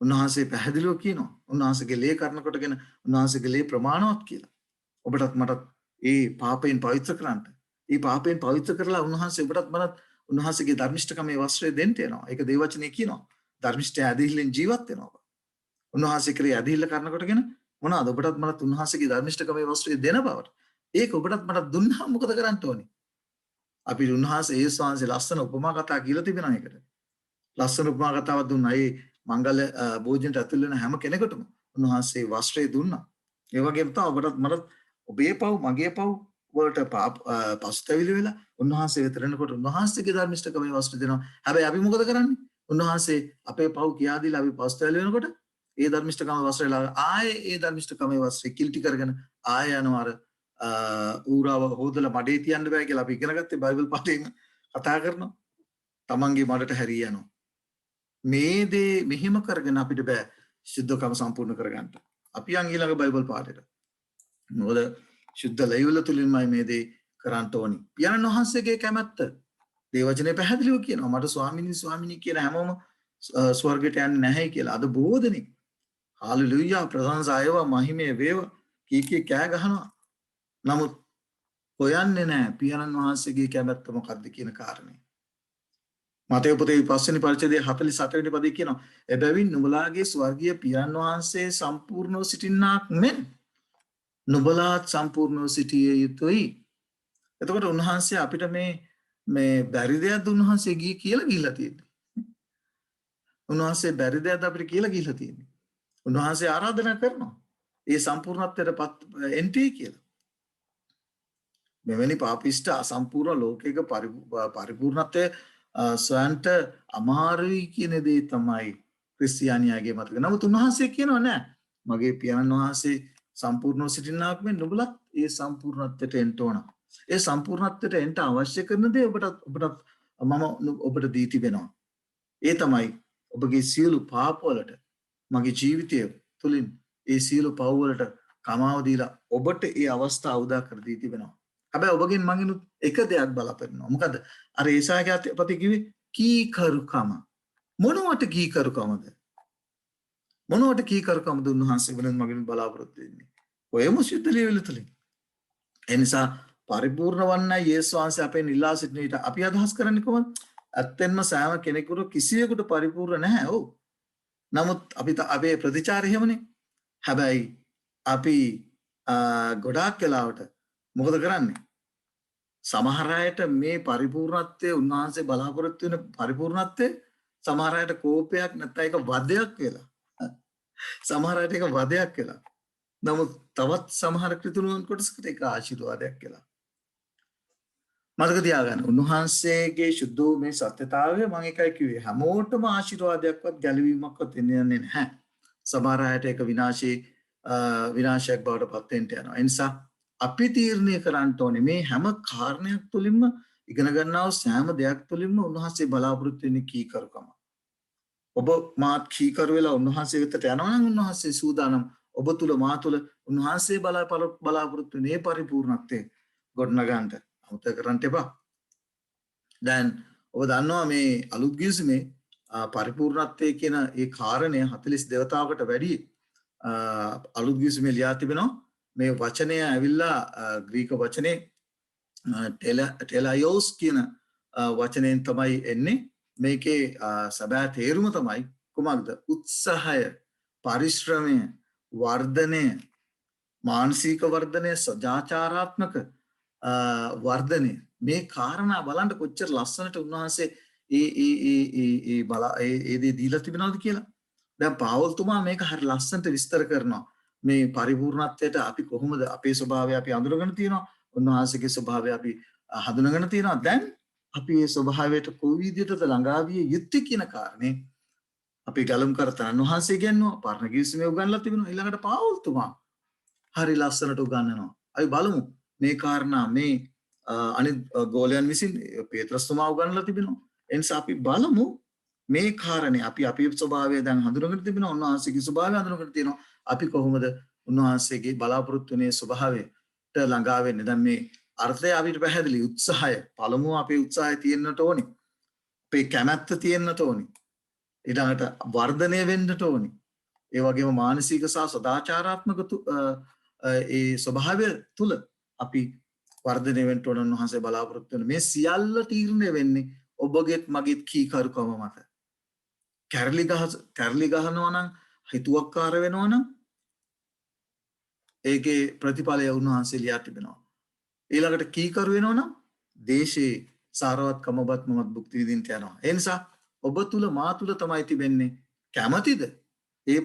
උන්වහන්සේ පැහැදිලිව කියනවා. උන්වහන්සේගේ ලේ කරන කොටගෙන උන්වහන්සේගේ ලේ ප්‍රමාණවත් කියලා. ඔබටත් මටත් ඒ පාපයෙන් පවිත්‍ර කරන්න. ඒ පාපයෙන් පවිත්‍ර කරලා උන්වහන්සේ ඔබටත් මටත් උන්වහන්සේගේ ධර්මිෂ්ඨකමේ වස්ත්‍රය දෙන්න යනවා. ඒක දේවචනේ කියනවා. ධර්මිෂ්ඨය ඇදහිල්ලෙන් ජීවත් වෙනවා. උන්වහන්සේ කරේ ඇදහිල්ල කරන කොටගෙන මොනවාද ඔබටත් මටත් උන්වහන්සේගේ ධර්මිෂ්ඨකමේ වස්ත්‍රය දෙන බවට. ඒක ඔබටත් මටත් දුන්නා මොකද කරන්න ඕනේ? අපි උන්වහන්සේ යේසුස් වහන්සේ ලස්සන උපමා කතා කියලා තිබෙනවා ඒකට. ලස්සන උපමා කතාවක් දුන්නා. ඒ මංගල භෝජනට ඇතුල් වෙන හැම කෙනෙකුටම උන්වහන්සේ වස්ත්‍රය දුන්නා. ඒ වගේම තමයි ඔබටත් මටත් ඔබේ පව් මගේ පව් වලට පසුතැවිලි වෙලා උන්වහන්සේ වෙත එනකොට උන්වහන්සේගේ ධර්මිෂ්ඨකමේ වස්ත්‍රය දෙනවා. හැබැයි අපි මොකද කරන්නේ? උන්වහන්සේ අපේ පව් කියා දීලා අපි පසුතැවිලි වෙනකොට ඒ ධර්මිෂ්ඨකමේ වස්ත්‍රය ආයේ ඒ ධර්මිෂ්ඨකමේ වස්ත්‍රය කිල්ටි කරගෙන ආයෙ යනවා අර ඌරාව හොදලා මඩේ තියන්න බෑ කියලා අපි ඉගෙන ගත්තේ බයිබල් පාඩේම කතා කරනවා. තමන්ගේ මඩට හැරී යනවා. මේ දේ මෙහෙම කරගෙන අපිට බෑ සුද්ධකම සම්පූර්ණ කරගන්න. අපි යන් ඊළඟ බයිබල් පාඩේට. මොකද සුද්ධ ලැයිවල තුලින්මයි මේ දේ කරන්න ඕනි. පියාණන් වහන්සේගේ කැමැත්ත දේවචනේ පැහැදිලිව කියනවා. මට ස්වාමිනී කියන හැමෝම ස්වර්ගයට යන්නේ නැහැ කියලා. අද බොහෝ දෙනෙක් හාලෙලූයා ප්‍රශංසා වේවා මහිමේ වේවා කී කෑ ගහනවා. නමුත් හොයන්නේ නැහැ පියාණන් වහන්සේගේ කැමැත්ත මොකක්ද කියන කාරණේ. මතේ පොතේ 5 වෙනි පරිච්ඡේදයේ 48 වෙනි පදේ කියනවා එබැවින් නුඹලාගේ ස්වර්ගීය පියාණන් වහන්සේ සම්පූර්ණව සිටින්නාක් මෙන් නුඹලාත් සම්පූර්ණව සිටිය යුතුයි. එතකොට උන්වහන්සේ අපිට මේ බැරි දෙයක් උන්වහන්සේ කියලා ගිහිල්ලා තියෙන්නේ. උන්වහන්සේ බැරි දෙයක් අපිට කියලා ගිහිල්ලා තියෙන්නේ. උන්වහන්සේ ආරාධනා කරනවා. ඒ සම්පූර්ණත්වයටපත් එන්ටි කියලා. මෙවැනි පාපිෂ්ඨ අසම්පූර්ණ ලෝකයක පරිපූර්ණත්වය සොයන්ට අමාරුයි කියන දේ තමයි ක්‍රිස්තියානියාගේ මතක. නමුත් උන්වහන්සේ කියනවා නෑ මගේ පියාණන් වහන්සේ සම්පූර්ණව සිටින්නාක් මෙන් නුඹලත් ඒ සම්පූර්ණත්වයට එන්න ඕන. ඒ සම්පූර්ණත්වයට එන්න අවශ්‍ය කරන දේ ඔබට මම ඔබට දී තිබෙනවා. ඒ තමයි ඔබගේ සියලු පාප වලට මගේ ජීවිතය තුලින් ඒ සියලු පව් වලට කමාව දීලා ඔබට ඒ අවස්ථාව උදා කර දී තිබෙනවා. හැබැයි ඔබගෙන් මගෙනුත් එක දෙයක් බලාපොරොත්තු වෙනවා. මොකද අර ඒසායාගේ පොතේ කිව්වේ කීකරුකම. මොනවට කීකරුකමද? මොනවට කීකරුකමද උන්වහන්සේ වෙනත් මගෙනුත් බලාපොරොත්තු වෙන්නේ? ඔයම සුද්ධ ලියවිල තුලින්. ඒ නිසා පරිපූර්ණ වන්නයි යේසුස් වහන්සේ අපෙන් ඉල්ලා සිටින විට අපි අදහස් කරන්නේ කොහොමද? ඇත්තෙන්ම සෑම කෙනෙකුට කිසියෙකුට පරිපූර්ණ නැහැ. ඔව්. නමුත් අපේ ප්‍රතිචාරය එහෙමනේ. හැබැයි අපි ගොඩාක් වෙලාවට මොකද කරන්නේ? සමහර අයට මේ පරිපූර්ණත්වයේ උන්වහන්සේ බලාපොරොත්තු වෙන පරිපූර්ණත්වයේ සමහර අයට කෝපයක් නැත්නම් ඒක වදයක් වෙලා. සමහර අයට ඒක වදයක් වෙලා. නමුත් තවත් සමහර ක්‍රිතුණුන් කොටසකට ඒක ආශිර්වාදයක් වෙලා. මතක තියාගන්න උන්වහන්සේගේ සුද්ධ වූ මේ සත්‍යතාවය මම එකයි කිව්වේ හැමෝටම ආශිර්වාදයක්වත් ගැලවීමක්වත් එන්නේ නැහැ. සමහර අයට ඒක විනාශයක් බවට පත් වෙන්න යනවා. ඒ නිසා අපි තීරණය කරන්න ඕනේ මේ හැම කාරණයක් තුළින්ම ඉගෙන ගන්නා වූ සෑම දෙයක් තුළින්ම උන්වහන්සේ බලාපොරොත්තු වෙන්නේ කීකරුකම. ඔබ මාත් කීකරු වෙලා උන්වහන්සේ වෙතට යනවා නම් උන්වහන්සේ සූදානම් ඔබ තුල මා තුල උන්වහන්සේ බලාපොරොත්තු වෙන මේ පරිපූර්ණත්වයේ ගොඩනගන්නට අමතක කරන්න එපා. දැන් ඔබ දන්නවා මේ අලුත් ගිවිසුමේ පරිපූර්ණත්වයේ කියන ඒ කාරණය 40 දේවතාවකට වැඩි අලුත් ගිවිසුමේ ලියා තිබෙනවා. මේ වචනය ඇවිල්ලා ග්‍රීක වචනේ ටෙලයිෝස් කියන වචනයෙන් තමයි එන්නේ. මේකේ සැබෑ තේරුම තමයි කුමක්ද? උත්සාහය, පරිශ්‍රමය, වර්ධනය, මානසික වර්ධනය, සදාචාරාත්මක වර්ධනය. මේ කාරණා බලන්න කොච්චර ලස්සනට උන්වහන්සේ ඒ දේ දීලා තිබෙනවද කියලා. දැන් පාවුල්තුමා මේක හරි ලස්සනට විස්තර කරනවා. මේ පරිපූර්ණත්වයට අපි කොහොමද අපේ ස්වභාවය අපි අඳුරගෙන තියෙනවා. උන්වහන්සේගේ ස්වභාවය අපි හඳුනගෙන තියෙනවා. දැන් අපි මේ ස්වභාවයට කොයි විදිහටද ළඟා විය යුත්තේ කියන කාරණේ අපි ගලම් කරතන උන්වහන්සේ කියනවා. පරණ ගිවිසුමේ උගන්ලා තිබෙනවා. ඊළඟට පාවුල්තුමා හරි ලස්සනට උගන්වනවා. අපි බලමු මේ කාරණා මේ අනිත් ගෝලයන් විසින් පේත්‍රස්තුමා උගන්ලා තිබෙනවා. එනිසා අපි බලමු මේ කාරණේ අපි අපේ ස්වභාවය දැන් හඳුනගෙන තිබෙනවා උන්වහන්සේගේ ස්වභාවය හඳුනගෙන තියෙනවා අපි කොහොමද උන්වහන්සේගේ බලාපොරොත්තු වෙනේ ස්වභාවයට ළඟා වෙන්නේ දැන් මේ අර්ථය අපිට පැහැදිලි උත්සාහය පළමුව අපේ උත්සාහය තියෙන්නට ඕනේ අපේ කැමැත්ත තියෙන්නට ඕනේ ඊළඟට වර්ධනය වෙන්නට ඕනේ ඒ වගේම මානසික සහ සදාචාරාත්මක ඒ ස්වභාවය තුල අපි වර්ධනය වෙන්න ඕන උන්වහන්සේ බලාපොරොත්තු වෙන මේ සියල්ල තීරණය වෙන්නේ ඔබගේත් මගේත් කීකරුකම මත කැරලි ගහනවා නම් හිතුවක්කාර වෙනවා නම් ඒකේ ප්‍රතිඵලය උන්වහන්සේ ලියා තිබෙනවා ඊළඟට කීකරු වෙනවා නම් දේශේ සාරවත්කමවත් මමත් භුක්ති විඳින්න යනවා ඒ නිසා ඔබ තුල මා තුල තමයි තිබෙන්නේ කැමැතිද ඒ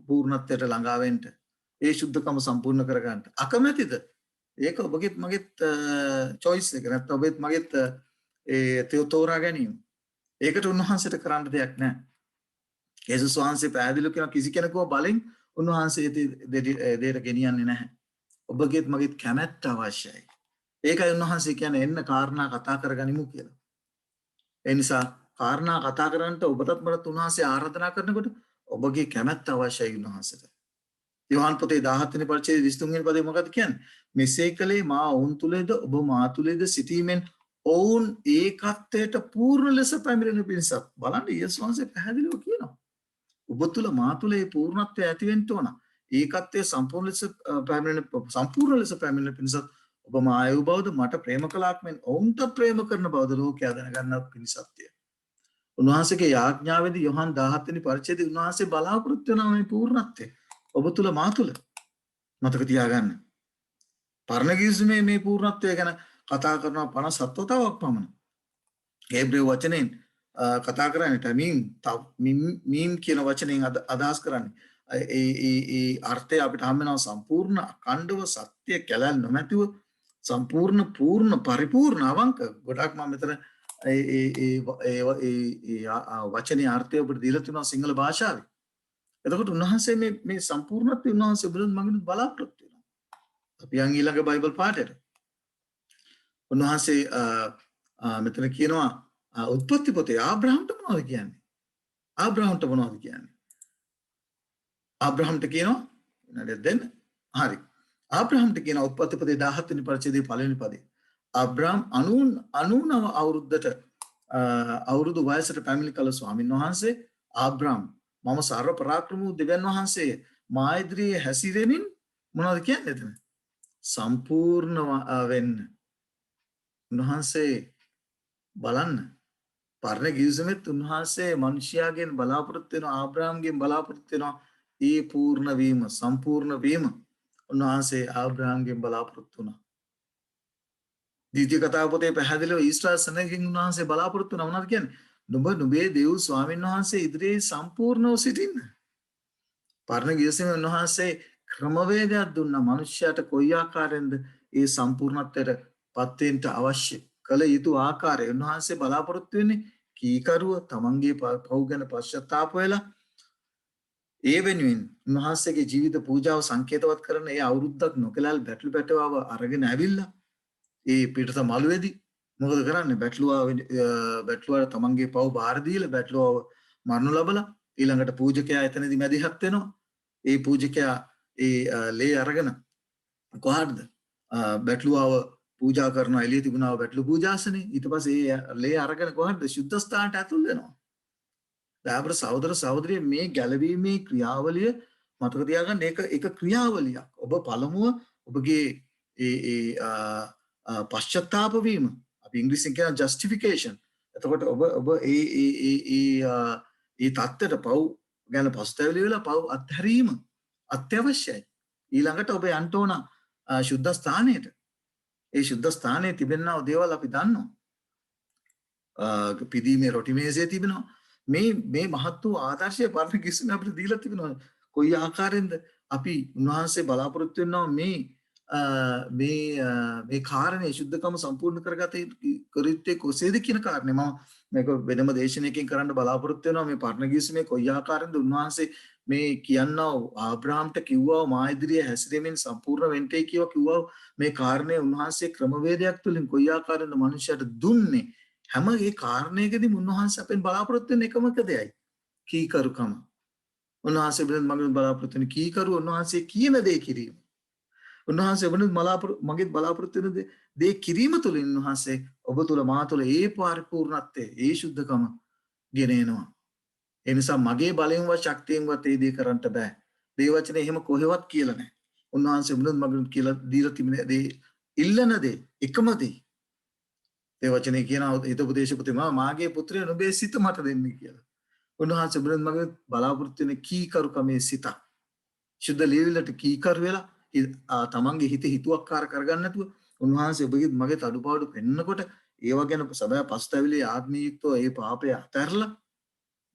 පූර්ණත්වයට ළඟා වෙන්න ඒ සුද්ධකම සම්පූර්ණ කරගන්න අකමැතිද ඒක ඔබගෙත් මගෙත් choice එක නැත්නම් ඔබෙත් මගෙත් ඒ තෝරා ගැනීම ඒකට උන්වහන්සේට කරන්න දෙයක් නැහැ යේසුස් වහන්සේ පැහැදිලිව කියන කිසි කෙනෙකුව බලෙන් උන්වහන්සේ දෙයට ගෙනියන්නේ නැහැ ඔබගෙත් මගෙත් කැමැත්ත අවශ්‍යයි ඒකයි උන්වහන්සේ කියන්නේ එන්න කාරණා කතා කරගනිමු කියලා ඒ නිසා කාරණා කතා කරන්නට ඔබටත් මටත් උන්වහන්සේ ආරාධනා කරනකොට ඔබගේ කැමැත්ත අවශ්‍යයි උන්වහන්සේට යෝහන් පොතේ 17 වෙනි පරිච්ඡේදයේ 23 වෙනි පදේ මොකද කියන්නේ මෙසේ කලේ මා ඔවුන් තුලද ඔබ මා තුලද සිටීමෙන් ඔවුන් ඒකත්වයට පූර්ණ ලෙස පැමිණෙන පිණිසත් බලන්න යේසුස් වහන්සේ පැහැදිලිව කියනවා ඔබ තුල මා තුල මේ පූර්ණත්වය ඇති වෙන්න ඕන ඒකත්වයේ සම්පූර්ණ ලෙස පැමිණෙන පිණිසත් ඔබ මා ආයු බවද මට ප්‍රේම කලාක් මෙන් ඔවුන්ට ප්‍රේම කරන බවද ලෝකයා දැනගන්නත් පිණිසත්ය උන්වහන්සේගේ යාඥාවේදී යෝහන් 17 වෙනි පරිච්ඡේදයේ උන්වහන්සේ බලාපොරොත්තු වෙනා මේ පූර්ණත්වය ඔබ තුල මා තුල මතක තියාගන්න පරණ කිවිසුමේ මේ පූර්ණත්වය ගැන කතා කරනවා 57 වතාවක් පමණ හේබ්‍රේව වචනෙන් කතා කරන්නේ මීම් කියන වචනෙන් අදහස් කරන්නේ ඒ අර්ථය අපිට හම් වෙනවා සම්පූර්ණ අඛණ්ඩව සත්‍ය කැලල් නොමැතිව සම්පූර්ණ පූර්ණ පරිපූර්ණ අවංක ගොඩක් මම මෙතන වචනේ අර්ථය ඔබට දීලා තියෙනවා සිංහල භාෂාවේ එතකොට උන්වහන්සේ මේ සම්පූර්ණත්වය උන්වහන්සේ බුදුන් මගින් බලාපොරොත්තු වෙනවා. අපි යන් ඊළඟ බයිබල් පාඩේට. උන්වහන්සේ මෙතන කියනවා උත්පත්ති පොතේ ආබ්‍රහම්ට මොනවද කියන්නේ? ආබ්‍රහම්ට මොනවද කියන්නේ? ආබ්‍රහම්ට කියනවා නේද දෙන්න. හරි. ආබ්‍රහම්ට කියන උත්පත්ති පොතේ 17 වෙනි පරිච්ඡේදයේ පළවෙනි පදේ. ආබ්‍රහම් 99 අවුරුදු වයසට පැමිණි කල ස්වාමීන් වහන්සේ ආබ්‍රහම් මම සර්ව පරාක්‍රම වූ දෙවියන් වහන්සේ මා ඉදිරියේ හැසිරෙමින් මොනවද කියන්නේ එතන සම්පූර්ණ වෙන්න උන්වහන්සේ බලන්න පරණ කිවිසුමෙත් උන්වහන්සේ මිනිසයාගෙන් බලාපොරොත්තු වෙන ආබ්‍රහම්ගෙන් බලාපොරොත්තු වෙන ඒ පූර්ණ වීම සම්පූර්ණ වීම උන්වහන්සේ ආබ්‍රහම්ගෙන් බලාපොරොත්තු වුණා ද්විතීය කතාව පොතේ පැහැදිලිව ඊශ්‍රායල් සෙනගෙන් උන්වහන්සේ බලාපොරොත්තු වෙනවා මොනවද කියන්නේ නුඹේ දේව් ස්වාමීන් වහන්සේ ඉදිරියේ සම්පූර්ණව සිටින්න. පරණ කිවිසුමේ උන්වහන්සේ ක්‍රමවේදයක් දුන්නා මිනිසයාට කොයි ආකාරයෙන්ද ඒ සම්පූර්ණත්වයට පත් වෙන්න අවශ්‍ය කළ යුතු ආකාරය උන්වහන්සේ බලාපොරොත්තු වෙන්නේ කීකරුව තමන්ගේ පව් ගැන පශ්චාත්තාප වෙලා ඒ වෙනුවෙන් උන්වහන්සේගේ ජීවිත පූජාව සංකේතවත් කරන ඒ අවුරුද්දක් නොකලල් බැටළු පැටවව අරගෙන ඇවිල්ලා ඒ පිටත මළුවේදී මොකද කරන්නේ බැටළුවාට තමන්ගේ පව් බාර දීලා බැටළුවව මරණු ලබලා ඊළඟට පූජකයා එතනදී මැදිහත් වෙනවා ඒ පූජකයා ඒ ලේ අරගෙන කොහාටද බැටළුවව පූජා කරනවා එළිය තිබුණා බැටළු පූජාසනේ ඊට පස්සේ ඒ ලේ අරගෙන කොහාටද සුද්ධ ස්ථානට ඇතුල් වෙනවා දාබර සහෝදර සහෝදරිය මේ ගැලවීමේ ක්‍රියාවලිය මතක තියාගන්න ඒක ක්‍රියාවලියක් ඔබ පළමුව ඔබගේ ඒ පශ්චාත්තාප වීම අපි ඉංග්‍රීසියෙන් කියන ජස්ටිෆිකේෂන්. එතකොට ඔබ ඒ தත්තට පව් ගැන පස්තැවිලි වෙලා පව් අත්හැරීම අත්‍යවශ්‍යයි. ඊළඟට ඔබ යන්න ඕන සුද්ධ ස්ථානයට. ඒ සුද්ධ ස්ථානයේ තිබෙනා දේවල් අපි දන්නවා. පිදීමේ රොටි මේසයේ තිබෙනවා. මේ මහත් වූ ආදර්ශය පරණ කිසිම අපිට දීලා තිබෙනවා. කොයි ආකාරයෙන්ද අපි උන්වහන්සේ බලාපොරොත්තු වෙනවා මේ කාරණේ සුද්ධකම සම්පූර්ණ කරගත කරිත්තේ කොසේද කියන කාරණේ මම මේක වෙනම දේශනාවකින් කරන්න බලාපොරොත්තු වෙනවා මේ පරණ කිවිසුමේ කොයි ආකාරයෙන්ද උන්වහන්සේ මේ කියනවා ආබ්‍රහම්ට කිව්වා මා ඉදිරියේ හැසිරීමෙන් සම්පූර්ණ වෙන්ටේ කිව්වා මේ කාරණේ උන්වහන්සේ ක්‍රමවේදයක් තුලින් කොයි ආකාරයෙන්ද මනුෂ්‍යයට දුන්නේ හැම ඒ කාරණයකදී උන්වහන්සේ අපෙන් බලාපොරොත්තු වෙන එකම දෙයයි කීකරුකම. උන්වහන්සේ වෙන මගෙන් බලාපොරොත්තු වෙන කීකරු උන්වහන්සේ කියන දේ කිරීම. උන්වහන්සේ වෙන මගේ බලාපොරොත්තු වෙන දේ කිරීම තුළින් උන්වහන්සේ ඔබ තුළ මා තුළ ඒ පරිපූර්ණත්වයේ ඒ සුද්ධකම ගෙන එනවා. ඒ නිසා මගේ බලයෙන්වත් ශක්තියෙන්වත් ඒ දේ කරන්න බෑ. දේ වචනේ එහෙම කොහෙවත් කියලා නැහැ. උන්වහන්සේ වෙන මගෙන් කියලා දීලා තිබෙන දේ ඉල්ලන දේ එකම දේ. ඒ වචනේ කියනවා හිතෝපදේශපති මාගේ පුත්‍රය නුඹේ සිත මට දෙන්න කියලා. උන්වහන්සේ වෙන මගේ බලාපොරොත්තු වෙන කීකරුකමේ සිත. සුද්ධ ලීවිලට කීකරු වෙලා තමන්ගේ හිත හිතුවක්කාර කරගන්න නැතුව උන්වහන්සේ ඔබගේ මගේ අඩුපාඩු පෙන්නකොට ඒව ගැන සබෑ පස්තැවිලි ආත්මීයත්වය ඒ පාපය අතහැරලා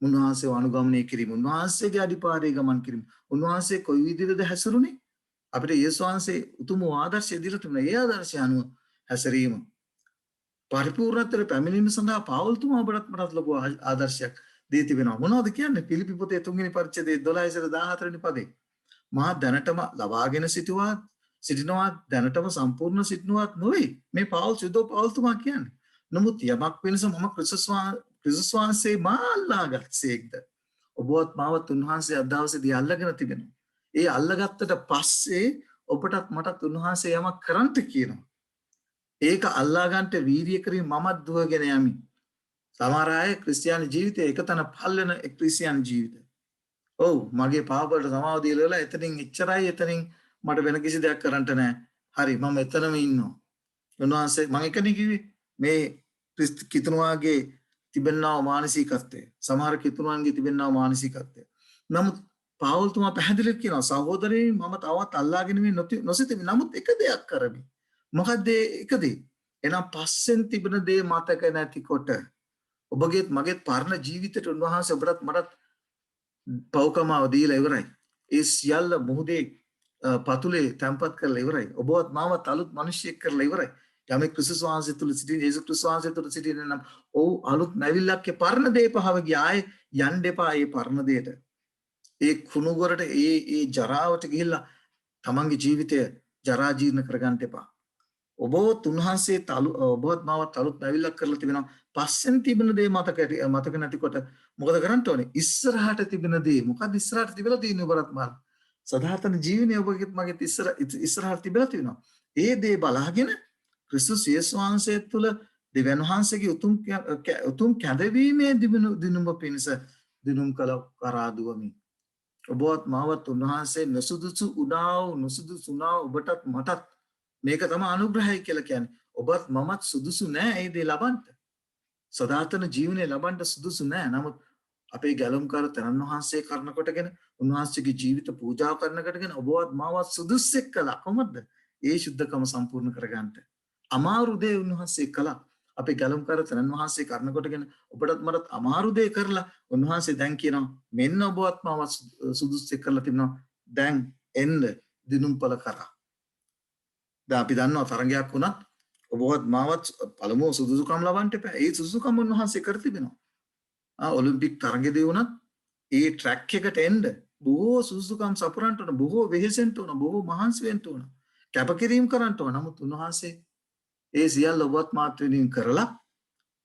උන්වහන්සේ අනුගමනය කිරීම උන්වහන්සේගේ අඩිපාරේ ගමන් කිරීම උන්වහන්සේ කොයි විදිහටද හැසිරුනේ අපිට යේසුස් වහන්සේ උතුම් ආදර්ශය දීලා තිබුණා ඒ ආදර්ශය අනුව හැසිරීම පරිපූර්ණත්වයට පැමිණීම සඳහා පාවුල්තුමා ඔබට මටත් ලොකු ආදර්ශයක් දී තිබෙනවා මොනවද කියන්නේ පිලිපි පොතේ 3 වෙනි පරිච්ඡේදයේ 12 14 වෙනි පදේ මා දැනටම ලබාගෙන සිටිනවා දැනටම සම්පූර්ණ සිටිනවත් නොවේ මේ පාවුල් සුදෝ පාවුල්තුමා කියන්නේ නමුත් යමක් වෙනස මම ක්‍රිස්තුස් වහන්සේ මා අල්ලාගත්සේක්ද ඔබවත් මාවත් උන්වහන්සේ අද දවසේදී අල්ලගෙන තිබෙනවා ඒ අල්ලගත්තට පස්සේ ඔබටත් මටත් උන්වහන්සේ යමක් කරන්න කියනවා ඒක අල්ලා ගන්නට වීර්ය කිරීම මමත් දුවගෙන යමි සමහර අය ක්‍රිස්තියානි ජීවිතේ එකතන පල් වෙන ක්‍රිස්තියානි ජීවිතය ඔව් මගේ පාප වලට සමාව දීලා එතනින් එච්චරයි එතනින් මට වෙන කිසි දෙයක් කරන්න නැහැ හරි මම එතනම ඉන්නවා උන්වහන්සේ මම එකනේ කිව්වේ මේ කිතුණුවාගේ තිබෙනා මානසිකත්වය සමහර කිතුණුවන්ගේ තිබෙනා මානසිකත්වය නමුත් පාවුල්තුමා පැහැදිලිව කියනවා සහෝදරයනි මම තවත් අල්ලාගෙන මේ නොසිතමි නමුත් එක දෙයක් කරමි මොකක්ද එක දේ එනම් පස්සෙන් තිබෙන දේ මතක නැතිකොට ඔබගේත් මගේත් පරණ ජීවිතේට උන්වහන්සේ ඔබටත් මටත් පෞකමාව දීලා ඉවරයි ඒ සියල්ල මොහොතේ පතුලේ තැම්පත් කරලා ඉවරයි ඔබවත් මාවත් අලුත් මිනිසෙක් කරලා ඉවරයි යමෙක් ක්‍රිස්තුස් වහන්සේ තුල සිටින යේසුස් ක්‍රිස්තුස් වහන්සේ තුල සිටින නම් ඔව් අලුත් නැවිල්ලක්ගේ පරණ දේ පහව ගියා ආයේ යන්න එපා ඒ පරණ දේට ඒ කුණුගොරට ඒ ජරාවට ගිහිල්ලා තමන්ගේ ජීවිතය ජරා ජීර්ණ කරගන්න එපා ඔබවත් උන්වහන්සේ ඔබවත් මාවත් අලුත් නැවිල්ලක් කරලා තිබෙනවා පස්සෙන් තිබෙන දේ මතක නැතිකොට මොකද කරන්න ඕනේ ඉස්සරහට තිබෙන දේ මොකක්ද ඉස්සරහට තිබිලා තියෙන්නේ ඔබවත් මාත් සදාතන ජීවනයේ ඔබගෙත් මගෙත් ඉස්සරහට තිබිලා තියෙනවා ඒ දේ බලාගෙන ක්‍රිස්තුස් යේසුස් වහන්සේ තුළ දෙවියන් වහන්සේගේ උතුම් කැඳවීමේ දිනුම පිණිස දිනුම් කළ කරාදුවමි ඔබවත් මාවත් උන්වහන්සේ නොසුදුසු උනා ඔබටත් මටත් මේක තමයි අනුග්‍රහය කියලා කියන්නේ ඔබත් මමත් සුදුසු නෑ ඒ දේ ලබන්න සදාතන ජීවනයේ ලබන්න සුදුසු නෑ නමුත් අපේ ගැලුම්කාර තනන් වහන්සේ කරන කොටගෙන උන්වහන්සේගේ ජීවිත පූජා කරන කොටගෙන ඔබවත් මාවත් සුදුස්සෙක් කළා කොහොමද ඒ සුද්ධකම සම්පූර්ණ කරගන්නට අමාරු දේ උන්වහන්සේ කළා අපේ ගැලුම්කාර තනන් වහන්සේ කරන කොටගෙන ඔබටත් මටත් අමාරු දේ කරලා උන්වහන්සේ දැන් කියනවා මෙන්න ඔබවත් මාවත් සුදුස්සෙක් කරලා තිබෙනවා දැන් එන්න දිනුම්පල කරා දැන් අපි දන්නවා තරගයක් වුණත් ඔබවත් මාවත් පළමුව සුදුසුකම් ලබන්න එපා ඒ සුදුසුකම් උන්වහන්සේ කර තිබෙනවා ඔලිම්පික් තරගෙදී වුණත් ඒ ට්‍රැක් එකට එන්න බොහෝ සුදුසුකම් සපුරන්න ඕන බොහෝ වෙහෙසෙන්න ඕන බොහෝ මහන්සි වෙන්න ඕන කැපකිරීම කරන්න ඕන නමුත් උන්වහන්සේ ඒ සියල්ල ඔබත් මාත් වෙනින් කරලා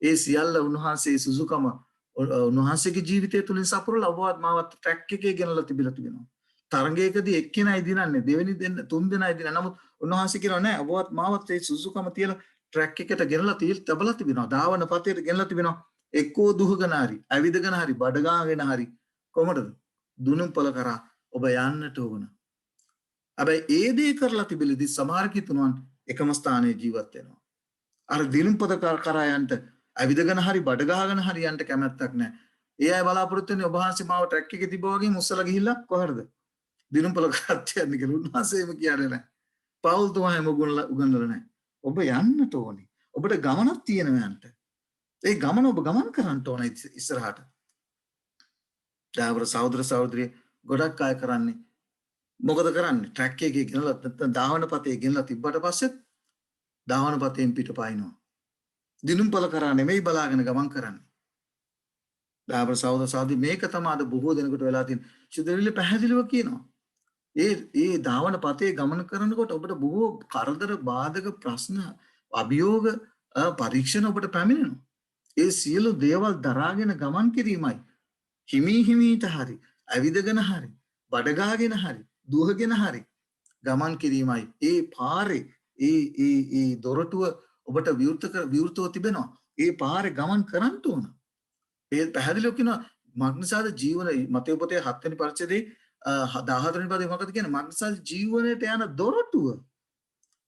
ඒ සියල්ල උන්වහන්සේ සුදුසුකම උන්වහන්සේගේ ජීවිතය තුලින් සපුරලා ඔබවත් මාවත් ට්‍රැක් එකේ ගෙනලා තිබෙනවා තරගයකදී එක්කෙනයි දිනන්නේ දෙවෙනි දෙන්න තුන් දෙනයි දිනන නමුත් උන්වහන්සේ කියනවා නෑ ඔබවත් මාවත් ඒ සුදුසුකම තියලා ට්‍රැක් එකට ගෙනලා තබලා තිබෙනවා ධාවන පතේට ගෙනලා තිබෙනවා එක්කෝ දුහගෙන හරි ඇවිදගෙන හරි බඩගාගෙන හරි කොහමද දුනුම්පල කරා ඔබ යන්නට ඕන හැබැයි ඒ දේ කරලා තිබෙලදී සමහර කිතුණුවන් එකම ස්ථානයේ ජීවත් වෙනවා අර දිනුම්පත කරා යන්න ඇවිදගෙන හරි බඩගාගෙන හරි යන්න කැමැත්තක් නැහැ ඒ අය බලාපොරොත්තු වෙන්නේ ඔබ වහන්සේ මාව ට්‍රැක් එකේ තිබ්බා වගේ මුස්සලා ගිහිල්ලා කොහටද දිනුම්පල කරත් යන්න කියලා උන්වහන්සේම කියන්නේ නැහැ පෞල්තුමා හැම උගන්වලා නැහැ ඔබ යන්නට ඕනේ ඔබට ගමනක් තියෙනවා යන්න ඒ ගමන ඔබ ගමන් කරන්න ඕන ඉස්සරහට. ඩ්‍රයිවර් සහෝදර සහෝදරිය ගොඩක් අය කරන්නේ මොකද කරන්නේ? ට්‍රැක් එකේ ගෙනලා නැත්නම් ධාවන පතේ ගෙනලා තිබ්බට පස්සෙත් ධාවන පතෙන් පිටපයින්නවා. දිනුම්පල කරා නෙමෙයි බලාගෙන ගමන් කරන්නේ. ඩ්‍රයිවර් සහෝදර සහෝදරි මේක තමයි අද බොහෝ දෙනෙකුට වෙලා තියෙන. සුදරිල පැහැදිලිව කියනවා. ඒ ධාවන පතේ ගමන කරනකොට ඔබට බොහෝ කරදර බාධක ප්‍රශ්න අභියෝග පරීක්ෂණ ඔබට පැමිණෙනවා. ඒ සියලු දේවල් දරාගෙන ගමන් කිරීමයි. හිමීට හරි, ඇවිදගෙන හරි, බඩගාගෙන හරි, දුවගෙන හරි ගමන් කිරීමයි. ඒ පාරේ ඒ දොරටුව ඔබට විවෘතව තිබෙනවා. ඒ පාරේ ගමන් කරන්න ඕන. ඒ පැහැදිලිව කියනවා මග්නිසාද ජීවන මතේ පොතේ 7 වෙනි පරිච්ඡේදයේ 14 වෙනි පදේ මොකක්ද කියන්නේ? මග්නිසාද ජීවනයට යන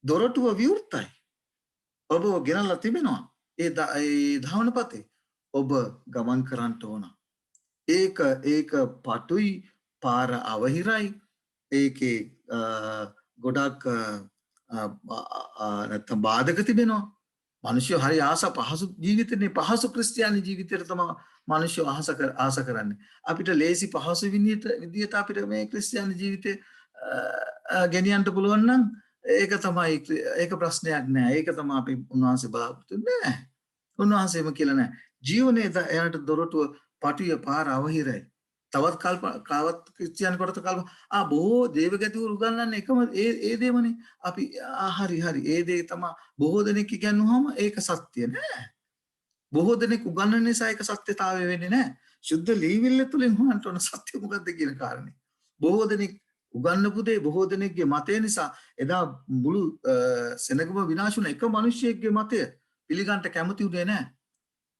දොරටුව විවෘතයි. ඔබ ගෙනල්ලා තිබෙනවා. ඒ ධාවන පතේ ඔබ ගමන් කරන්න ඕන. ඒක පටුයි, පාර අවහිරයි, ඒකේ ගොඩක් නැත්තම් බාධක තිබෙනවා. මිනිස්සු හරි පහසු ජීවිතේ පහසු ක්‍රිස්තියානි ජීවිතයට තමයි මිනිස්සු ආස කරන්නේ. අපිට ලේසි පහසු විදියට අපිට මේ ක්‍රිස්තියානි ජීවිතේ ගෙනියන්න පුළුවන් නම් ඒක ප්‍රශ්නයක් නෑ. ඒක තමයි අපි උන්වහන්සේ බලාපොරොත්තු නෑ. උන්වහන්සේම කියලා නෑ. ජීවනයේ එයාට දොරටුව පටිය පාර අවහිරයි. තවත් ක්‍රිස්තියානි කොට බොහෝ දේවගතිවරු උගන්වන්නේ එකම ඒ දේමනේ. අපි හරි ඒ දේ තමයි බොහෝ දෙනෙක් ඉගන්වුවාම ඒක සත්‍ය නෑ. බොහෝ දෙනෙක් උගන්වන නිසා ඒක සත්‍යතාවය වෙන්නේ නෑ. සුද්ධ ලීවිල්ල තුලින් හොයන්න ඕන සත්‍ය මොකද්ද කියන කාරණේ. බොහෝ දෙනෙක් උගන්වපු දේ බොහෝ දෙනෙක්ගේ මතය නිසා එදා මුළු සෙනගම විනාශ වුණ එක මිනිහෙක්ගේ මතය පිළිගන්න කැමති උනේ නෑ.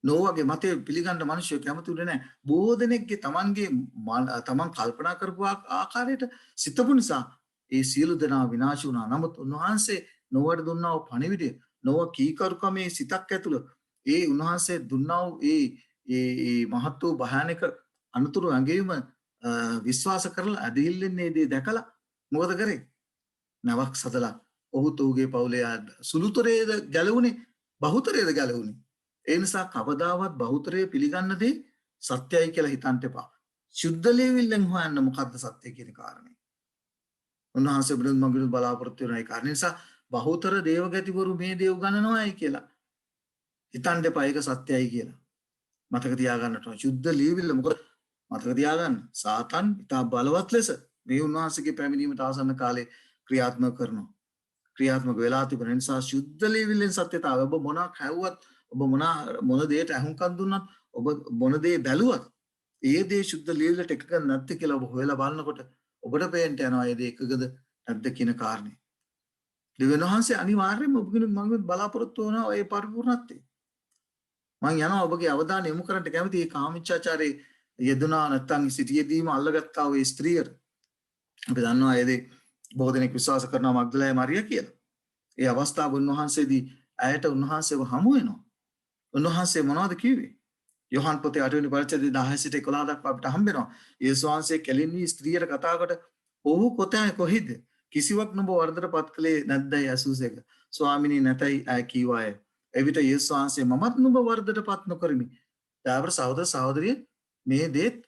නෝවගේ මතය පිළිගන්න මිනිස්සු කැමති උනේ නැහැ. බොහෝ දෙනෙක්ගේ තමන් කල්පනා කරපු ආකාරයට සිතපු නිසා ඒ සියලු දෙනා විනාශ වුණා. නමුත් උන්වහන්සේ නෝවට දුන්නා වූ පණිවිඩය, නෝව කීකරුකමේ සිතක් ඇතුළ ඒ උන්වහන්සේ දුන්නා වූ ඒ මහත් වූ භයානක අනුතුරු ඇඟවීම විශ්වාස කරලා ඇදහිල්ලෙන් මේ දේ දැකලා මොකද කරේ? නැවක් සදලා ඔහුත් ඔහුගේ පවුලේ සුළුතරේද ගැලවුනේ, බහුතරේද ගැලවුනේ. ඒ නිසා කවදාවත් බහුතරය පිළිගන්න දේ සත්‍යයි කියලා හිතන්න එපා. සුද්ධ ලේවිල්ලෙන් හොයන්න මොකද්ද සත්‍ය කියන කාරණේ. උන්වහන්සේ බුදුන් බලාපොරොත්තු වෙන ඒ කාරණේ නිසා බහුතර දේවගතිවරු මේ දේ උගන්වනවායි කියලා හිතන්න එපා. ඒක සත්‍යයි කියලා. මතක තියාගන්නට ඕන. සුද්ධ ලේවිල්ල මොකද මතක තියාගන්න. සාතන් ඉතා බලවත් ලෙස මේ උන්වහන්සේගේ පැමිණීමට ආසන්න කාලේ ක්‍රියාත්මක කරනවා. ක්‍රියාත්මක වෙලා තිබෙන නිසා සුද්ධ ලේවිල්ලෙන් සත්‍යතාවය ඔබ මොනක් හැවුවත් ඔබ මොන දෙයට අහුම්කම් දුන්නත් ඔබ මොන දේ බැලුවත් ඒ දේ සුද්ධ ලේවිල්ලට එකක නැත්te කියලා ඔබ හොයලා බලනකොට ඔබට පේන්න යනවා ඒ දේ එකකද නැද්ද කියන කාරණේ. දෙවියන් වහන්සේ අනිවාර්යයෙන්ම ඔබගෙන් මම බලාපොරොත්තු වෙනවා ඒ පරිපූර්ණත්වය. මම යනවා ඔබගේ අවධානය යොමු කරන්න කැමති මේ කාමීච්ඡාචාරයේ යෙදුනා නැත්නම් සිටියේදීම අල්ලගත්තා වූ ස්ත්‍රියර. අපි දන්නවා ඒ දේ බොහෝ දෙනෙක් විශ්වාස කරනවා මග්දලේ මරියා කියලා. ඒ අවස්ථාව උන්වහන්සේදී ඇයට උන්වහන්සේව හමු වෙනවා. උන්වහන්සේ මොනවද කිව්වේ? යොහන් පොතේ 8 වෙනි පරිච්ඡේදයේ 10 සිට 11 දක්වා අපිට හම්බ වෙනවා. යේසුස් වහන්සේ කෙලින්වී ස්ත්‍රියට කතා කොට ඔහු කොහෙද? කිසිවක් නුඹ වරදටපත් කළේ නැද්දයි ඇසූසේක. ස්වාමිනී නැතයි ඇය කීවාය. එවිට යේසුස් වහන්සේ මමත් නුඹ වරදටපත් නොකරමි. දාවර සහෝදර සහෝදරිය මේ දේත්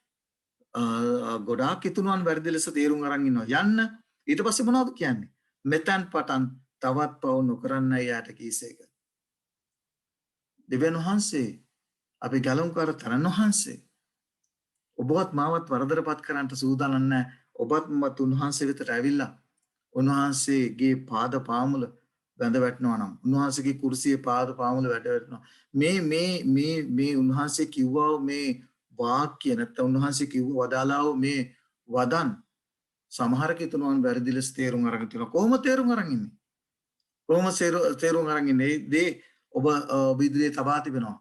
ගොඩාක් ඉතුරුවන් වැරදි ලෙස තේරුම් අරන් ඉන්නවා. යන්න ඊට පස්සේ මොනවද කියන්නේ? මෙතෙන් පටන් තවත් පව් නොකරන්නයි යාට කීසේක. දෙවියන් වහන්සේ අපි ගැලුම්කාර තරණ වහන්සේ ඔබවත් මාවත් වරදටපත් කරන්නට සූදානම් නැහැ. ඔබත් මත් උන්වහන්සේ වෙතට ඇවිල්ලා උන්වහන්සේගේ පාද පාමුල වැඳ වැටෙනවා නම් උන්වහන්සේගේ කුරුසියේ පාද පාමුල වැඳ වැටෙනවා. මේ උන්වහන්සේ කිව්වා මේ වාක්‍ය නැත්නම් උන්වහන්සේ කිව්ව වදාලා මේ වදන් සමහර කිතුණුවන් වැරදි ලෙස තේරුම් අරගෙන තියෙනවා. කොහොම තේරුම් අරන් ඉන්නේ? කොහොම තේරුම් අරන් ඉන්නේ? දේ ඔබ ඉදිරියේ තබා තිබෙනවා.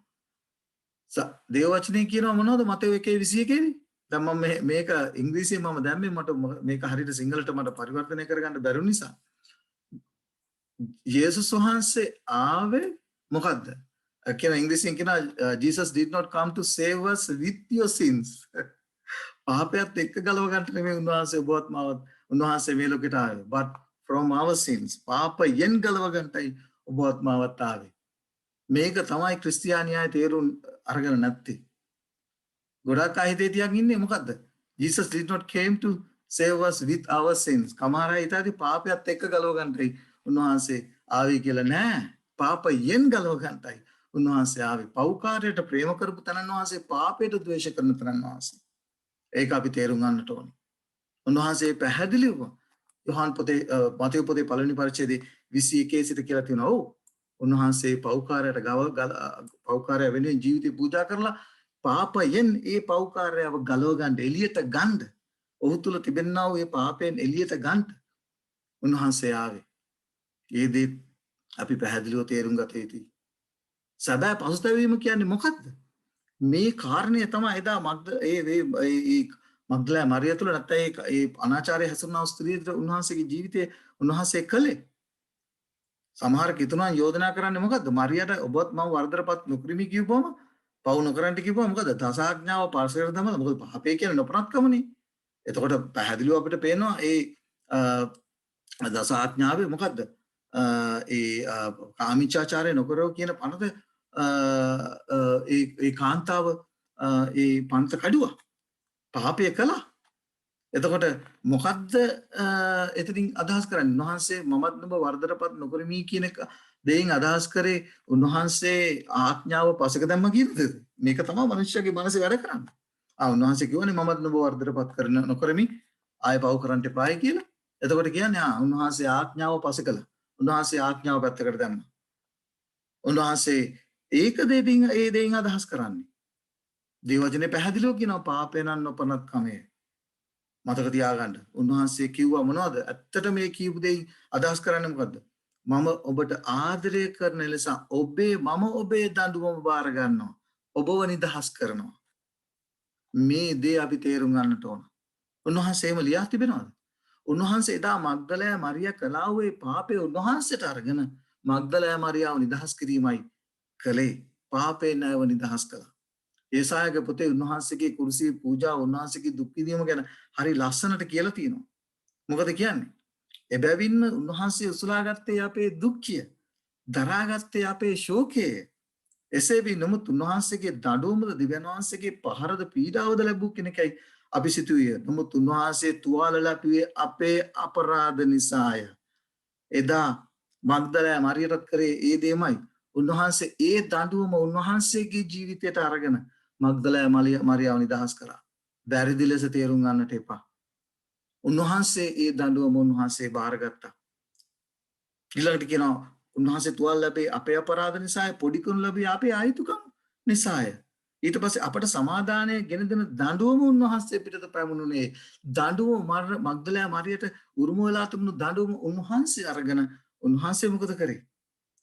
දේව වචනේ කියනවා මොනවද? මතේ 1:21 දැන් මම මේක ඉංග්‍රීසියෙන් මම දැම්මේ මට මේක හරියට සිංහලට මට පරිවර්තනය කරගන්න බැරි නිසා. යේසුස් වහන්සේ ආවේ මොකද්ද? කියන ඉංග්‍රීසියෙන් කියනවා Jesus did not come to save us with your sins. පාපයත් එක්ක ගලව ගන්නට නෙමෙයි උන්වහන්සේ ඔබවත් මාවත් උන්වහන්සේ මේ ලෝකෙට ආවේ. but from our sins පාපයෙන් ගලව ගන්නටයි ඔබවත් මාවත් ආවේ. මේක තමයි ක්‍රිස්තියානියයි තේරුම් අරගෙන නැත්තේ. ගොඩක් අය හිතේ තියන් ඉන්නේ මොකද්ද? Jesus did not came to save us with our sins. කමාරයි ඊටදී පාපයත් එක්ක ගලව ගන්නටයි උන්වහන්සේ ආවේ කියලා නෑ. පාපයෙන් ගලව ගන්නටයි උන්වහන්සේ ආවේ. පෞකාරයට ප්‍රේම කරපු තනන් වහන්සේ පාපයට ද්වේෂ කරන තනන් වහන්සේ. ඒක අපි තේරුම් ගන්නට ඕනේ. උන්වහන්සේ පැහැදිලිව යොහන් පොතේ මතේ පොතේ 1 වෙනි පරිච්ඡේදයේ 21 සිට කියලා තියෙනවා. ඔව් උන්වහන්සේ පෞකාරයට පෞකාරය වෙනුවෙන් ජීවිතේ පූජා කරලා පාපයෙන් ඒ පෞකාරයව ගලව ගන්න එළියට ගන්න ඔහු තුල තිබෙනා වූ ඒ පාපයෙන් එළියට ගන්න උන්වහන්සේ ආවේ. ඒ දේ අපි පැහැදිලිව තේරුම් ගත යුතුයි. සැබෑ පසුතැවීම කියන්නේ මොකක්ද? මේ කාරණය තමයි එදා මග්දලෑ මරිය තුළ නැත්නම් ඒ අනාචාරය හැසිරුණා ස්ත්‍රියට උන්වහන්සේගේ ජීවිතයේ උන්වහන්සේ කළේ. සමහර කිතුණන් යෝජනා කරන්නේ මොකද්ද? මරියට ඔබත් මම වර්ධනපත් නොකරමි කියපුවම පවු නොකරන්ට කිව්වම මොකද? දසාඥාව පාර්ශවයට තමයි. මොකද පාපේ කියන්නේ නොපනත්කමනේ. එතකොට පැහැදිලිව අපිට පේනවා ඒ දසාඥාවේ මොකද්ද? ඒ කාමීච්ඡාචාරය නොකරව කියන පනත ඒ කාන්තාව ඒ පන්ත කඩුවා. පාපය කළා. එතකොට මොකද්ද එතනින් අදහස් කරන්නේ? උන්වහන්සේ මමත් නුඹ වර්ධනපත් නොකරමි කියන එක දෙයින් අදහස් කරේ උන්වහන්සේ ආඥාව පසක දැම්ම කියනද? මේක තමයි මිනිස්සුගේ මනසේ වැඩ කරන්නේ. උන්වහන්සේ කියවනේ මමත් නුඹ වර්ධනපත් නොකරමි ආය පව කරන්න එපායි කියලා. එතකොට කියන්නේ උන්වහන්සේ ආඥාව පසකලා. උන්වහන්සේ ආඥාව පැත්තකට දැම්මා. උන්වහන්සේ ඒක දෙයින් ඒ දෙයින් අදහස් කරන්නේ. දේවජනේ පැහැදිලිව කියනවා පාපේ නම් නොපනත් කමේ. මතක තියාගන්න. උන්වහන්සේ කිව්වා මොනවද? ඇත්තට මේ කියපු දෙයින් අදහස් කරන්නේ මොකද්ද? මම ඔබට ආදරය කරන ලෙස මම ඔබේ දඬුවම බාර ගන්නවා. ඔබව නිදහස් කරනවා. මේ දේ අපි තේරුම් ගන්නට ඕන. උන්වහන්සේම ලියා තිබෙනවද? උන්වහන්සේ එදා මග්දලෑ මරියා කළා වූ පාපේ උන්වහන්සේට අරගෙන මග්දලෑ මරියාව නිදහස් කිරීමයි කළේ. පාපේ නැව නිදහස් කළා. ඒසායගේ පොතේ උන්වහන්සේගේ කුරුසියේ පූජා උන්වහන්සේගේ දුක් විඳීම ගැන හරි ලස්සනට කියලා තියෙනවා. මොකද කියන්නේ? එබැවින්ම උන්වහන්සේ උසුලාගත්තේ අපේ දුක්ඛය, දරාගත්තේ අපේ ශෝකය. එසේ වී නමුත් උන්වහන්සේගේ දඬුවමද දිව්‍යන් වහන්සේගේ පහරද පීඩාවද ලැබූ කෙනෙක්යි අපි සිතුවිය. නමුත් උන්වහන්සේ තුවාල ලැබුවේ අපේ අපරාධ නිසාය. එදා මග්දලෑ මරියටත් කරේ ඒ දෙයමයි. උන්වහන්සේ ඒ දඬුවම උන්වහන්සේගේ ජීවිතයට අරගෙන මග්දලෑ මරියාව නිදහස් කරා. වැරදි ලෙස තේරුම් ගන්නට එපා. උන්වහන්සේ ඒ දඬුවම උන්වහන්සේ බාරගත්තා. ඊළඟට කියනවා උන්වහන්සේ තුවාල ලැබේ අපේ අපරාධ නිසාය, පොඩිකුන් ලැබේ අපේ අයිතුකම් නිසාය. ඊට පස්සේ අපට සමාදානය ගෙන දෙන දඬුවම උන්වහන්සේ පිටත පැමුණුනේ. දඬුවම මග්දලෑ මරියට උරුම වෙලා තිබුණු දඬුවම උන්වහන්සේ අරගෙන උන්වහන්සේ මොකද කරේ?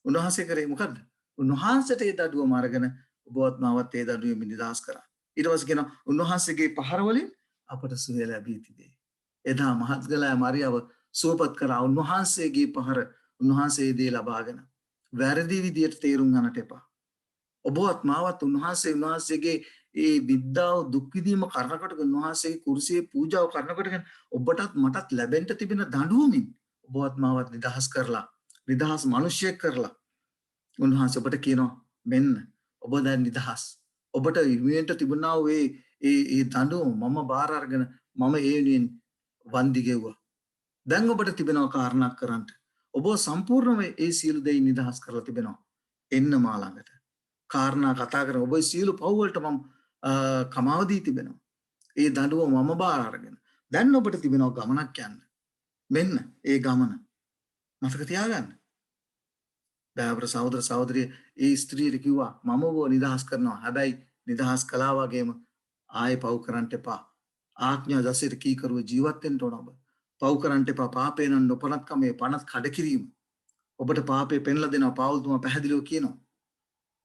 උන්වහන්සේ කරේ මොකද්ද? උන්වහන්සේට ඒ දඬුවම අරගෙන ඔබවත් මාවත් ඒ දඬුවම නිදහස් කරා. ඊට පස්සේ කියනවා උන්වහන්සේගේ පහර වලින් අපට සුවය ලැබී තිබේ. එදා මහත්ගලෑ මරියව සුවපත් කරා උන්වහන්සේගේ පහර උන්වහන්සේ දේ ලබාගෙන. වැරදි විදියට තේරුම් ගන්නට එපා. ඔබවත් මාවත් උන්වහන්සේගේ ඒ විද්‍යාව දුක් විඳීම කරනකොට උන්වහන්සේගේ කුරුසියේ පූජාව කරනකොට ඔබටත් මටත් ලැබෙන්න තිබෙන දඬුවමින් ඔබවත් මාවත් නිදහස් කරලා නිදහස් මිනිසෙක් කරලා උන්වහන්සේ ඔබට කියනවා මෙන්න ඔබ දැන් නිදහස්. ඔබට ඉවෙන්ට තිබුණා වූ ඒ දඬුවම මම බාර අරගෙන මම ඒ වෙනුවෙන් වන්දි ගෙව්වා. දැන් ඔබට තිබෙනවා කාරණා කරන්න. ඔබ සම්පූර්ණව ඒ සියලු දෙයින් නිදහස් කරලා තිබෙනවා. එන්න මා ළඟට. කාරණා කතා කරන ඔබ සියලු පව් වලට මම කමාව දී තිබෙනවා. ඒ දඬුවම මම බාර අරගෙන. දැන් ඔබට තිබෙනවා ගමනක් යන්න. මෙන්න ඒ ගමන. මතක තියාගන්න. දයාබර සහෝදර සහෝදරිය ඒ ස්ත්‍රියට කිව්වා මම ඔබ නිදහස් කරනවා. හැබැයි නිදහස් කළා වගේම ආයෙ පව් කරන්න එපා. ආඥා දසයට කීකරුව ජීවත් වෙන්න ඕන ඔබ. පව් කරන්න එපා. පාපේ නම් නොපනත්කමේ පනත් කඩ කිරීම. ඔබට පාපේ පෙන්ලා දෙනවා. පාවුල්තුමා පැහැදිලිව කියනවා.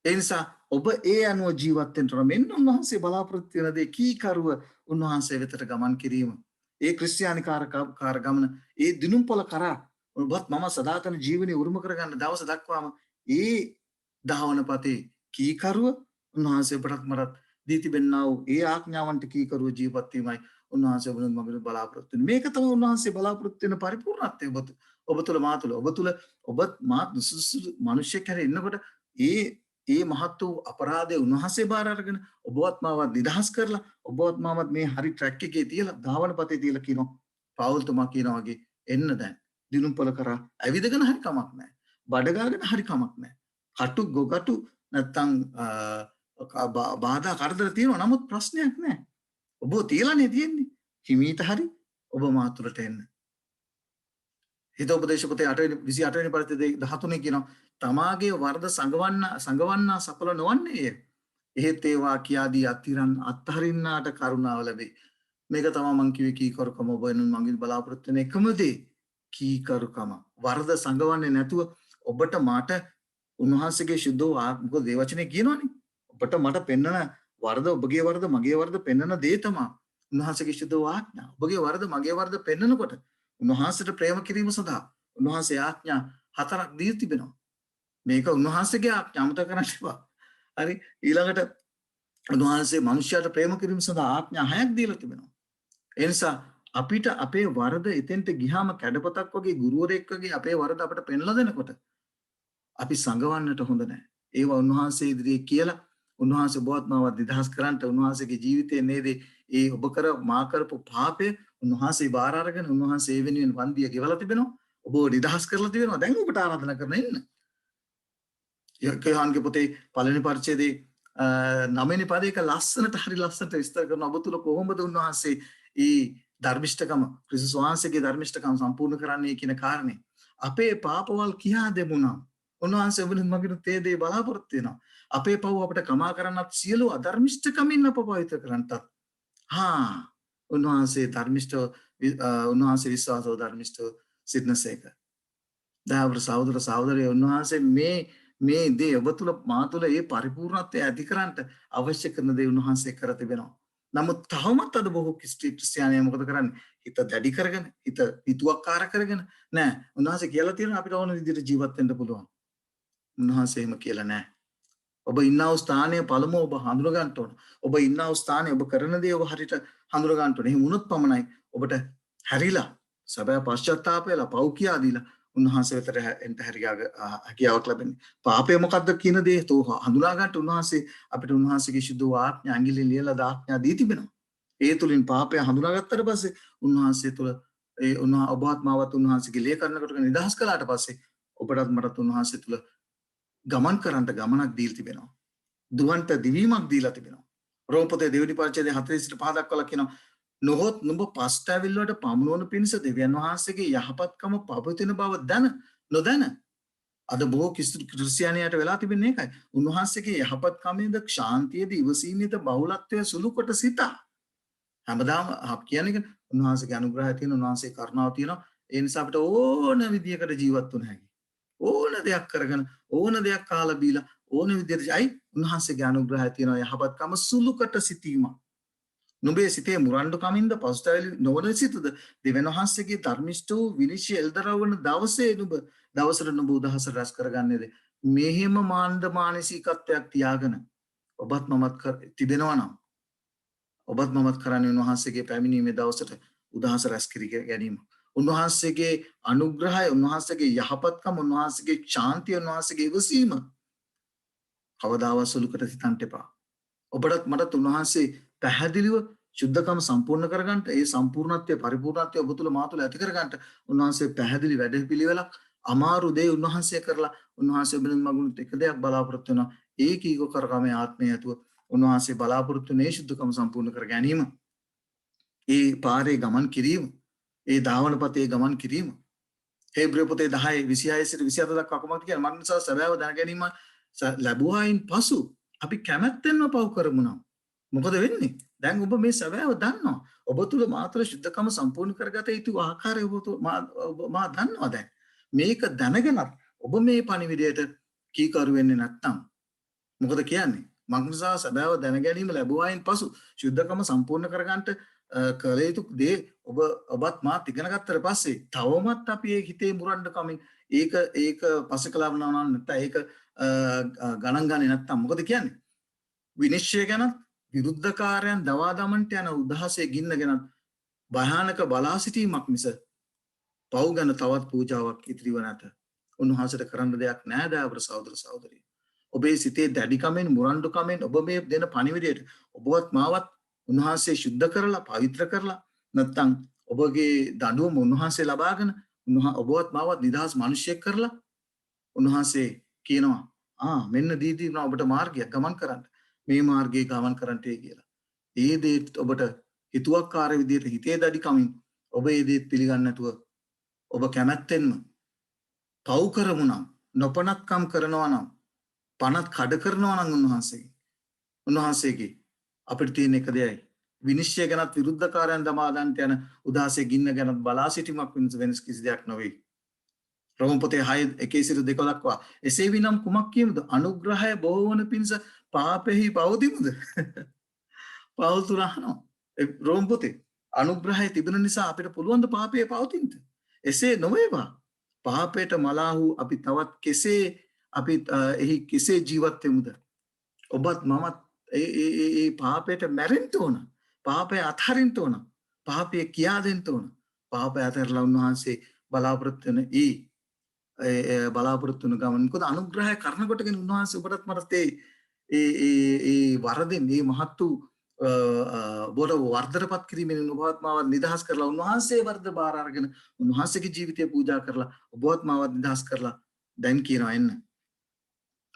ඒ නිසා ඔබ ඒ අනුව ජීවත් වෙන්න ඕන. මෙන්න උන්වහන්සේ බලාපොරොත්තු වෙන දේ කීකරුව උන්වහන්සේ වෙතට ගමන් කිරීම. ඒ ක්‍රිස්තියානිකාර ගමන ඒ දිනුම්පොළ කරා ඔබත් මම සදාතන ජීවනයේ උරුම කරගන්න දවස දක්වාම ඒ දහවන පතේ කීකරුව උන්වහන්සේ ඔබටත් මටත් දී තිබෙනා වූ ඒ ආඥාවන්ට කීකරුව ජීවත් වීමයි උන්වහන්සේ ඔබෙන් මගෙන් බලාපොරොත්තු වෙන්නේ. මේක තමයි උන්වහන්සේ බලාපොරොත්තු වෙන පරිපූර්ණත්වය ඔබ තුළ මා තුළ. ඔබ තුළ ඔබත් මාත් මිනිස්සෙක් හැර ඉන්නකොට ඒ මහත් වූ අපරාධය උන්වහන්සේ බාර අරගෙන ඔබවත් මාවත් නිදහස් කරලා ඔබවත් මාවත් මේ හරි ට්‍රැක් එකේ තියලා ධාවන පතේ තියලා කියනවා පාවුල්තුමා කියනවා වගේ එන්න දැන් දිනුම්පොළ කරා ඇවිදගෙන හරි කමක් නැහැ. බඩගාගෙන හරි කමක් නැහැ. කටු ගොගටු නැත්තම් බාධා කරදර තියෙනවා. නමුත් ප්‍රශ්නයක් නැහැ. ඔබ තියලානේ තියෙන්නේ. හිමීට හරි ඔබ මාතුලට එන්න. හිතෝපදේශ පොතේ 28 වෙනි පරිච්ඡේදයේ 13 කියනවා තමාගේ වරද සංගවන්නා සඵල නොවන්නේය. එහෙත් ඒවා කියාදී අත්හරින්නාට කරුණාව ලැබේ. මේක තමයි මං කිව්වේ කීකරුකම ඔබ වෙනුන් මගෙන් බලාපොරොත්තු වෙන එකම දේ කීකරුකම. වරද සංගවන්නේ නැතුව ඔබට මට උන්වහන්සේගේ සුද්ධ මොකද ඒ වචනේ කියනවනේ. ඔබට මට පෙන්නන වරද ඔබගේ වරද මගේ වරද පෙන්නන දේ තමයි උන්වහන්සේගේ සුද්ධ ආඥා. ඔබගේ වරද මගේ වරද පෙන්නනකොට උන්වහන්සේට ප්‍රේම කිරීම සඳහා උන්වහන්සේ ආඥා 4ක් දී තිබෙනවා. මේක උන්වහන්සේගේ ආඥා අමතක කරන්න එපා. හරි ඊළඟට උන්වහන්සේ මනුෂ්‍යයාට ප්‍රේම කිරීම සඳහා ආඥා 6ක් දීලා තිබෙනවා. ඒ නිසා අපිට අපේ වරද එතෙන්ට ගියාම කැඩපතක් වගේ ගුරුවරයෙක් වගේ අපේ වරද අපිට පෙන්ලා දෙනකොට අපි සංගවන්නට හොඳ නැහැ. ඒවා උන්වහන්සේ ඉදිරියේ කියලා උන්වහන්සේ බොහොත්මවත් නිදහස් කරන්නට උන්වහන්සේගේ ජීවිතයේ නේද ඒ ඔබ මා කරපු පාපය උන්වහන්සේ බාර අරගෙන උන්වහන්සේ වෙනුවෙන් වන්දිය ගෙවලා තිබෙනවා. ඔබව නිදහස් කරලා තිබෙනවා. දැන් ඔබට ආරාධනා කරන ඉන්න. යෝහන්ගේ පොතේ පළවෙනි පරිච්ඡේදයේ 9 වෙනි පදයක ලස්සනට හරි ලස්සනට විස්තර කරන ඔබ තුල කොහොමද උන්වහන්සේ ඒ ධර්මිෂ්ඨකම ක්‍රිස්තුස් වහන්සේගේ ධර්මිෂ්ඨකම සම්පූර්ණ කරන්නේ කියන කාරණේ අපේ පාපවල් කියා දෙමුණා. උන්වහන්සේ ඔබෙන් මගින් තේ දේ බලාපොරොත්තු වෙනවා. අපේ පව් අපිට කමා කරන්නත් සියලු අධර්මිෂ්ඨකමින් අප පවිත්‍ර කරන්නත්. උන්වහන්සේ ධර්මිෂ්ඨ උන්වහන්සේ විශ්වාසව ධර්මිෂ්ඨ සිටනසේක. දාවර සහෝදර සහෝදරිය උන්වහන්සේ මේ දේ ඔබ තුල මා තුල ඒ පරිපූර්ණත්වය ඇති කරන්නට අවශ්‍ය කරන දේ උන්වහන්සේ කර තිබෙනවා. නමුත් තවමත් අද බොහෝ ක්‍රිස්තියානිය මොකද කරන්නේ? හිත දැඩි කරගෙන, හිත හිතුවක්කාර කරගෙන නෑ. උන්වහන්සේ කියලා තියෙනවා අපිට ඕන විදිහට ජීවත් වෙන්න පුළුවන්. උන්වහන්සේ එහෙම කියලා නෑ. ඔබ ඉන්නා වූ ස්ථානය පළමුව ඔබ හඳුන ගන්න ඕන. ඔබ ඉන්නා වූ ස්ථානය ඔබ කරන දේ ඔබ හරියට හඳුන ගන්න ඕන. එහෙම වුණොත් පමණයි ඔබට හැරිලා සැබෑ පශ්චාත්තාපය වෙලා පව් කියා දීලා උන්වහන්සේ වෙතට එන්ට හැකියාවක් ලැබෙන්නේ. පාපය මොකද්ද කියන දේ හඳුනා ගන්නට උන්වහන්සේ අපිට උන්වහන්සේගේ සුදු ආඥා ඇඟිලි ලියලා දාඥා දී තිබෙනවා. ඒ තුලින් පාපය හඳුනාගත්තට පස්සේ උන්වහන්සේ තුල ඒ ඔබවත් මාවත් උන්වහන්සේගේ ලේඛනකට නිදහස් කළාට පස්සේ ඔබටත් මටත් උන්වහන්සේ තුල ගමන් කරන්න ගමනක් දීලා තිබෙනවා. දුවන්ට දිවීමක් දීලා තිබෙනවා. රෝම පොතේ දෙවෙනි පරිච්ඡේදයේ 4 දක්වලා කියනවා නොහොත් නුඹ පස්තැවිල්ල වලට පමුණවන පිණිස දෙවියන් වහන්සේගේ යහපත්කම පවතින බව නොදැන අද බොහෝ ක්‍රිස්තියානියට වෙලා තිබෙන්නේ ඒකයි. උන්වහන්සේගේ යහපත්කමේද ශාන්තියේද ඉවසීමේද බහුලත්වය සුළු කොට සිතා. හැමදාම කියන්නේ උන්වහන්සේගේ අනුග්‍රහය තියෙන උන්වහන්සේ කරුණාව තියෙනවා. ඒ නිසා අපිට ඕන විදියකට ජීවත් වෙන්න හැකියි. ඕන දෙයක් කරගෙන ඕන දෙයක් කාලා බීලා ඕන විදියටයි උන්වහන්සේගේ අනුග්‍රහය තියෙනවා යහපත්කම සුළු කොට සිටීම. නුඹේ සිතේ මුරණ්ඩු කමින්ද පසුතැවිලි නොවන සිතද දෙවියන් වහන්සේගේ ධර්මිෂ්ඨ වූ විනිශ්චය එල්දරවන දවසේ දවසට නුඹ උදහස රැස් කරගන්නේද මෙහෙම මානසිකත්වයක් තියාගෙන ඔබත් මමත් තිබෙනවා නම් ඔබත් මමත් කරන්නේ උන්වහන්සේගේ පැමිණීමේ දවසට උදහස රැස් කර ගැනීම. උන්වහන්සේගේ අනුග්‍රහය, උන්වහන්සේගේ යහපත්කම, උන්වහන්සේගේ ශාන්තිය, උන්වහන්සේගේ ඉවසීම කවදාවත් සුළුකට හිතන්න එපා. ඔබටත් මටත් උන්වහන්සේ පැහැදිලිව සුද්ධකම සම්පූර්ණ කරගන්න, ඒ සම්පූර්ණත්වය පරිපූර්ණත්වය ඔබ තුල මා තුල ඇති කරගන්න උන්වහන්සේ පැහැදිලි වැඩපිළිවෙලක් අමාරු දේ උන්වහන්සේ කරලා උන්වහන්සේ ඔබෙන් මගුණුත් එක දෙයක් බලාපොරොත්තු වෙනවා. ඒ කීක කරගමේ ආත්මය ඇතුව උන්වහන්සේ බලාපොරොත්තු වෙන සුද්ධකම සම්පූර්ණ කර ගැනීම. ඒ පාරේ ගමන් කිරීම, ඒ ධාවනපතේ ගමන් කිරීම. හේබ්‍රේ පොතේ 10:26 සිට 27 දක්වා කොහොමද කියන්නේ? මන් නිසා සැබෑව දැන ගැනීම ලැබුවායින් පසු අපි කැමැත්තෙන්ම පව් කරමු නම් මොකද වෙන්නේ? දැන් ඔබ මේ සැබෑව දන්නවා. ඔබ තුල මාතෘ ශුද්ධකම සම්පූර්ණ කරගත යුතු ආකාරය මා දන්නවා දැන්. මේක දැනගෙනත් ඔබ මේ පණිවිඩයට කීකරු වෙන්නේ නැත්නම් මොකද කියන්නේ? මග්නසා සැබෑව දැන ගැනීම ලැබුවායින් පසු ශුද්ධකම සම්පූර්ණ කරගන්නට කළ යුතු දේ ඔබත් මාත් ඉගෙන ගත්තට පස්සේ තවමත් අපි ඒ හිතේ මුරණ්ඩකමින් ඒක පසකලවනවා නැත්නම් ඒක ගණන් ගන්නේ නැත්නම් මොකද කියන්නේ? විනිශ්චය ගැන විරුද්ධකාරයන් දවා දමන්නට යන උදහසේ ගින්න ගැන භයානක බලා සිටීමක් මිස පව් ගැන තවත් පූජාවක් ඉතිරිව නැත. උන්වහන්සේට කරන්න දෙයක් නෑ දාවර සහෝදර සහෝදරිය. ඔබේ සිතේ දැඩිකමෙන් මුරණ්ඩුකමෙන් ඔබ මේ දෙන පණිවිඩයට ඔබවත් මාවත් උන්වහන්සේ සුද්ධ කරලා පවිත්‍ර කරලා නැත්නම් ඔබගේ දඬුවම උන්වහන්සේ ලබාගෙන ඔබවත් මාවත් නිදහස් මිනිසෙක් කරලා උන්වහන්සේ කියනවා මෙන්න දීදී ඔබට මාර්ගයක් ගමන් කරන්න. මේ මාර්ගයේ ගමන් කරන්නට කියලා. ඒ දේ ඔබට හිතුවක්කාර විදියට හිතේ දැඩිකමින් ඔබ ඒ දේ පිළිගන්නේ නැතුව ඔබ කැමැත්තෙන්ම පව් කරමු නම් නොපනත්කම් කරනවා නම් පනත් කඩ කරනවා නම් උන්වහන්සේගේ අපිට තියෙන එක දෙයයි විනිශ්චය ගැනත් විරුද්ධකාරයන් දමා ගන්නට යන උදාසේ ගින්න ගැනත් බලා සිටීමක් වෙනස් කිසි දෙයක් නොවේ. රෝම පොතේ 6:1-2 දක්වා එසේ විනම් කුමක් කියමුද? අනුග්‍රහය බොහෝ වන පිණිස පාපෙහි පවතිමුද? පවුල් තුන අහනවා. රෝම පොතේ අනුග්‍රහය තිබෙන නිසා අපිට පුළුවන් ද පාපයේ පවතින්න? එසේ නොවේවා. පාපයට මලා වූ අපි තවත් කෙසේ අපි එහි කෙසේ ජීවත් වෙමුද? ඔබත් මමත් ඒ පාපයට මැරෙන්න ඕන. පාපය අත්හරින්න ඕන. පාපය කියා දෙන්න ඕන. පාපය අතහැරලා උන්වහන්සේ බලාපොරොත්තු වෙන බලාපොරොත්තු වෙන ගමන. මොකද අනුග්‍රහය කරන කොටගෙන උන්වහන්සේ ඔබටත් මටත් ඒ වරදින් මේ මහත් වූ බොර වර්ධනපත් කිරීමෙන් ඔබවත් මාවත් නිදහස් කරලා උන්වහන්සේ වර්ධ බාර අරගෙන උන්වහන්සේගේ ජීවිතය පූජා කරලා ඔබවත් මාවත් නිදහස් කරලා දැන් කියනවා එන්න.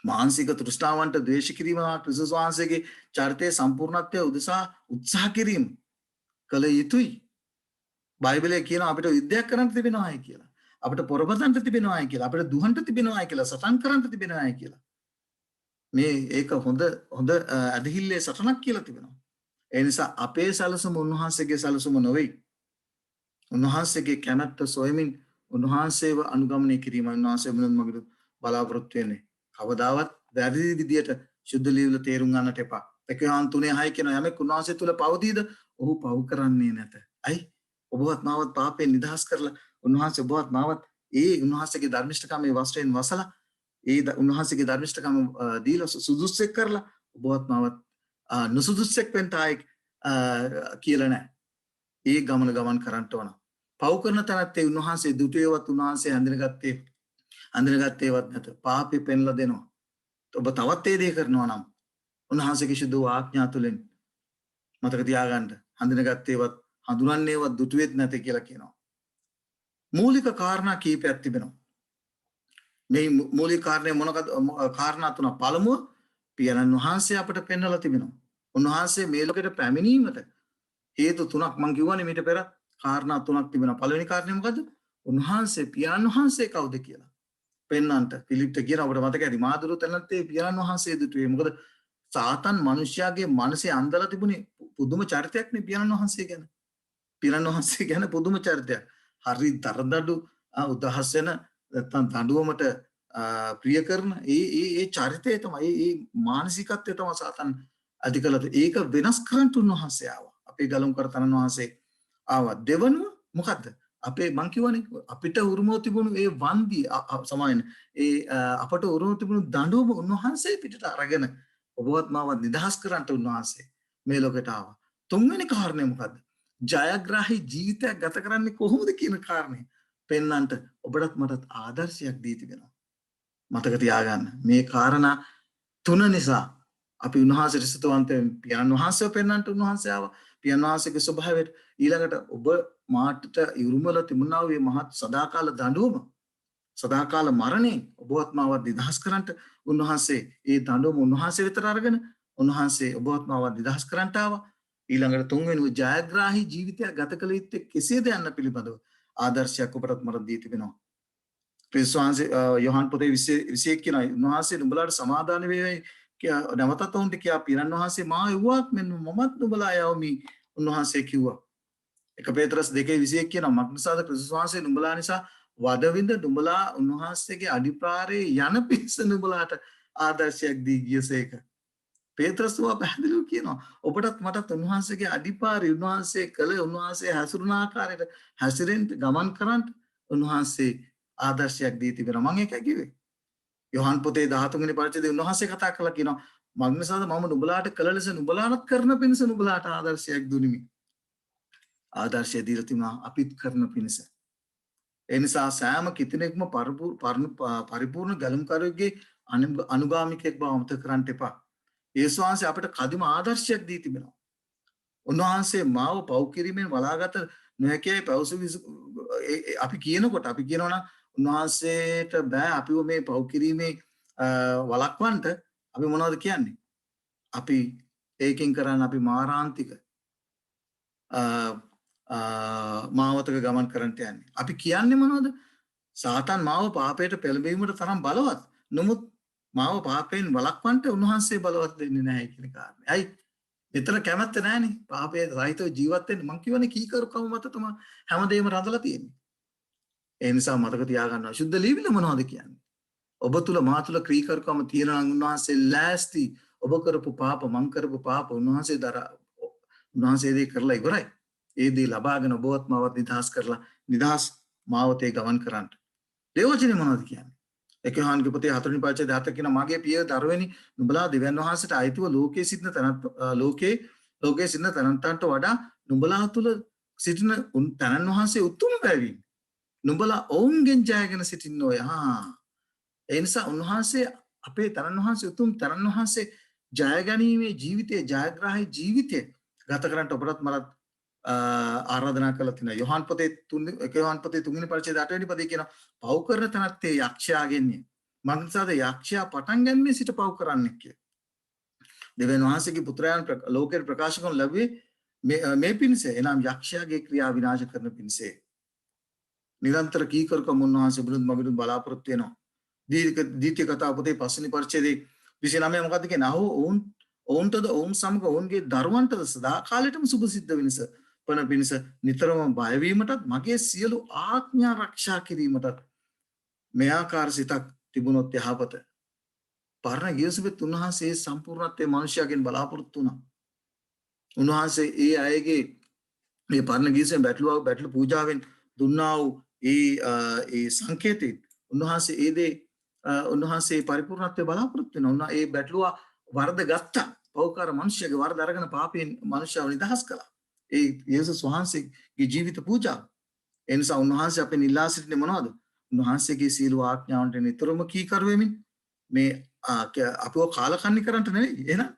මානසික තෘෂ්ණාවන්ට ද්වේෂ කිරීම ක්‍රිස්තුස් වහන්සේගේ චරිතයේ සම්පූර්ණත්වය උදෙසා උත්සාහ කිරීම කළ යුතුයි. බයිබලයේ කියනවා අපිට යුද්ධයක් කරන්න තිබෙනවායි කියලා. අපිට පොරබදන්න තිබෙනවායි කියලා. අපිට දුහන්න තිබෙනවායි කියලා. සටන් කරන්න තිබෙනවායි කියලා. මේ ඒක හොඳ අදහිල්ලේ සටනක් කියලා තිබෙනවා. ඒ නිසා අපේ සැලසුම උන්වහන්සේගේ සැලසුම නොවේ. උන්වහන්සේගේ කැමැත්ත සොයමින් උන්වහන්සේව අනුගමනය කිරීම උන්වහන්සේ මගට බලාපොරොත්තු වෙන්නේ. කවදාවත් වැරදි විදියට සුද්ධ ලියවිල තේරුම් ගන්නට එපා. 1 යොහන් 3:6 කියන යමෙක් උන්වහන්සේ තුල පවතීද ඔහු පව් කරන්නේ නැත. අයි ඔබවත් මාවත් පාපයෙන් නිදහස් කරලා උන්වහන්සේ ඔබවත් මාවත් උන්වහන්සේගේ ධර්මිෂ්ඨකමේ වස්ත්‍රයෙන් වසලා උන්වහන්සේගේ ධර්මිෂ්ඨකම දීලා සුදුස්සෙක් කරලා ඔබවත් මාවත් නුසුදුස්සෙක් වෙන්න ආයේ කියලා නැහැ. ඒ ගමන් කරන්න ඕන. පව් කරන තැනත් ඒ උන්වහන්සේ දුටුවේවත් උන්වහන්සේ අඳිනගත්තේවත් නැත. පාපෙ පෙන්ලා දෙනවා. ඔබ තවත් ඒ දේ කරනවා නම් උන්වහන්සේගේ සුදු ආඥා තුලින් මතක තියාගන්න. අඳිනගත්තේවත් හඳුනන්නේවත් දුටුවෙත් නැත කියලා කියනවා. මූලික කාරණා කීපයක් තිබෙනවා. මේ මූලික කාරණේ මොනකද? කාරණා තුන. පළමුව පියාණන් වහන්සේ අපට පෙන්වලා තිබෙනවා. උන්වහන්සේ මේ ලෝකෙට පැමිණීමට හේතු තුනක් මම කියවනේ මීට පෙර කාරණා තුනක් තිබෙනවා. පළවෙනි කාරණේ මොකද්ද? උන්වහන්සේ පියාණන් වහන්සේ කවුද කියලා පෙන්වන්නට පිලිප්ට කියන අපිට මතක ඇති මාදුරු තැනත් ඒ පියාණන් වහන්සේ දුටුවේ. මොකද සාතන් මිනිස්යාගේ මනසේ අන්දලා තිබුණේ පුදුම චරිතයක් නේ පියාණන් වහන්සේ ගැන. පියාණන් වහන්සේ ගැන පුදුම චරිතයක්. හරි දරදඬු උදහස් වෙන නැත්නම් දඬුවමට ප්‍රිය කරන ඒ චරිතය තමයි ඒ මානසිකත්වය තමයි සාතන් අධිකලත. ඒක වෙනස් කරන්න උන්වහන්සේ ආවා. අපේ ගලම් කරතනන් වහන්සේ ආවා. දෙවනුව මොකද්ද? අපේ මං කියවනේ අපිට උරුමව තිබුණු ඒ වන්දි සමායන අපට උරුමව තිබුණු දඬුවම උන්වහන්සේ පිටට අරගෙන ඔබවත් මාවත් නිදහස් කරන්නට උන්වහන්සේ මේ ලෝකයට ආවා. තුන්වෙනි කාරණය මොකද්ද? ජයග්‍රාහී ජීවිතයක් ගත කරන්නේ කොහොමද කියන කාරණය පෙන්වන්නට ඔබටත් මටත් ආදර්ශයක් දී තිබෙනවා. මතක තියාගන්න. මේ කාරණා තුන නිසා අපි උන්වහන්සේට ස්තුතිවන්තයෙන් පියාණන් වහන්සේව පෙන්වන්නට උන්වහන්සේ ආවා. පියාණන් වහන්සේගේ ස්වභාවයට ඊළඟට ඔබ මාට ඉරුමල තිබුණා වූ මහත් සදාකාල දඬුවම සදාකාල මරණයෙන් ඔබවත් මාවත් නිදහස් කරන්නට උන්වහන්සේ ඒ දඬුවම උන්වහන්සේ වෙතට අරගෙන උන්වහන්සේ ඔබවත් මාවත් නිදහස් කරන්නට ආවා. ඊළඟට තුන්වෙනි ජයග්‍රාහී ජීවිතයක් ගත කළ යුත්තේ කෙසේද යන්න පිළිබඳව ආදර්ශයක් ඔබටත් මට දී තිබෙනවා. ක්‍රිස්තුස් වහන්සේ යොහන් පොතේ 21 කියනවා උන්වහන්සේ නුඹලාට සමාදාන වේවයි නැවතත් උන්ට කියා පියාණන් වහන්සේ මා යුවක් මෙන්න මමත් නුඹලා යවමි උන්වහන්සේ කිව්වා. 1 පේත්‍රස් 2:21 කියනවා මක්නිසාද ක්‍රිස්තුස් වහන්සේ නුඹලා නිසා වදවිඳ නුඹලා උන්වහන්සේගේ අඩිපාරේ යන පිස්ස නුඹලාට ආදර්ශයක් දී ගියසේක. පේත්‍රස් පැහැදිලිව කියනවා ඔබටත් මටත් උන්වහන්සේගේ අඩිපාරේ උන්වහන්සේ කළ උන්වහන්සේ හැසිරුණ ආකාරයට හැසිරෙන්න ගමන් කරන්න උන්වහන්සේ ආදර්ශයක් දී තිබෙනවා. මම ඒකයි කිව්වේ. යොහන් පොතේ 13 වෙනි පරිච්ඡේදයේ උන්වහන්සේ කතා කරලා කියනවා මග්නසාද මම නුඹලාට කළ ලෙස නුඹලාට කරන පිණිස නුඹලාට ආදර්ශයක් දුනිමි. ආදර්ශය දීලා තිබුණා අපිත් කරන පිණිස. ඒ නිසා සෑම කිතිනෙකම පරිපූර්ණ ගැලුම්කරුවෙකුගේ අනුගාමිකයෙක් බව අමතක කරන්න එපා. යේසුස් වහන්සේ අපිට කදිම ආදර්ශයක් දී තිබෙනවා. උන්වහන්සේ මාව පව් කිරීමෙන් වළාගත නොහැකියි අපි කියනකොට අපි කියනවා නම් උන්වහන්සේට බෑ අපිව මේ පව් කිරීමේ වළක්වන්නට අපි මොනවද කියන්නේ? අපි ඒකෙන් කරන්නේ අපි මාරාන්තික මාවතක ගමන් කරන්නට යන්නේ. අපි කියන්නේ මොනවද? සාතන් මාව පාපයට පෙළඹවීමට තරම් බලවත්. නමුත් මාව පාපයෙන් වළක්වන්නට උන්වහන්සේ බලවත් වෙන්නේ නැහැ කියන කාරණේ. ඇයි? එතන කැමැත්ත නැහැනේ. පාපයේ රහිතව ජීවත් වෙන්න මං කියවනේ කීකරුකම මත තමයි හැමදේම රඳලා තියෙන්නේ. ඒ නිසා මතක තියාගන්න අශුද්ධ ලියවිල මොනවද කියන්නේ? ඔබ තුල මා තුල ක්‍රීකරුකම තියෙනවා නම් උන්වහන්සේ ලෑස්ති ඔබ කරපු පාප මං කරපු පාප උන්වහන්සේ දේ කරලා ඉවරයි. ඒ දේ ලබාගෙන ඔබවත් මාවත් නිදහස් කරලා නිදහස් මාවතේ ගමන් කරන්න. දේවචනේ මොනවද කියන්නේ? එකහාන්ගේ පොතේ 4 වෙනි පරිච්ඡේදය 7 කියන මගේ පිය දරුවනි නුඹලා දෙවියන් වහන්සේට අයිතිව ලෝකයේ සිටින තැනන්තන්ට වඩා නුඹලා තුල සිටින තැනන් වහන්සේ උතුම් බැවින් නුඹලා ඔවුන්ගෙන් ජයගෙන සිටින්නෝය. ඒ නිසා උන්වහන්සේ අපේ තැනන් වහන්සේ උතුම් තැනන් වහන්සේ ජයගැනීමේ ජීවිතයේ ජයග්‍රාහී ජීවිතය ගත කරන්නට ඔබට මලත් ආරාධනා කළා තියෙනවා. යොහාන් පොතේ 3 වෙනි පරිච්ඡේදය 8 වෙනි පදේ කියන පව් කරන තැනත් ඒ යක්ෂයාගෙන්නේ. මන්සාද යක්ෂයා පටන් ගන්නේ සිට පව් කරන්නේ කිය. දෙවියන් වහන්සේගේ පුත්‍රයන් ලෝකෙට ප්‍රකාශ කරන ලැබුවේ මේ පිණිස එනම් යක්ෂයාගේ ක්‍රියා විනාශ කරන පිණිසේ. නිරන්තර කීකරුකම උන්වහන්සේ බුදුන් මගින් බලාපොරොත්තු වෙනවා. දීතික කතා පොතේ 5 වෙනි පරිච්ඡේදයේ 29 මොකද්ද කියන්නේ? ඔවුන්ටද ඔවුන් සමග ඔවුන්ගේ දරුවන්ටද සදා කාලෙටම සුභ සිද්ධ වෙනස පන පිණිස නිතරම බය වීමටත් මගේ සියලු ආඥා ආරක්ෂා කිරීමටත් මේ ආකාර සිතක් තිබුණොත් යහපත. පරණ ගියසුබෙත් උන්වහන්සේ සම්පූර්ණත්වයේ මනුෂ්‍යයන්ගෙන් බලාපොරොත්තු වුණා. උන්වහන්සේ ඒ අයගේ මේ පරණ ගියසෙන් බැටළු පූජාවෙන් දුන්නා වූ ඒ සංකේතයෙන් උන්වහන්සේ ඒ දේ උන්වහන්සේ පරිපූර්ණත්වයේ බලාපොරොත්තු වෙනවා. ඒ බැටළුවා වරද ගත්තා. පෞකාර මනුෂ්‍යගේ වරද අරගෙන පාපයෙන් මනුෂ්‍යව නිදහස් කළා. ඒ යේසුස් වහන්සේගේ ජීවිත පූජාව. ඒ නිසා උන්වහන්සේ අපෙන් ඉල්ලා සිටින්නේ මොනවද? උන්වහන්සේගේ සීල ආඥාවන්ට නිතරම කීකරු වෙමින් මේ අපව කාලකන්ණි කරන්නට නෙවෙයි. එහෙනම්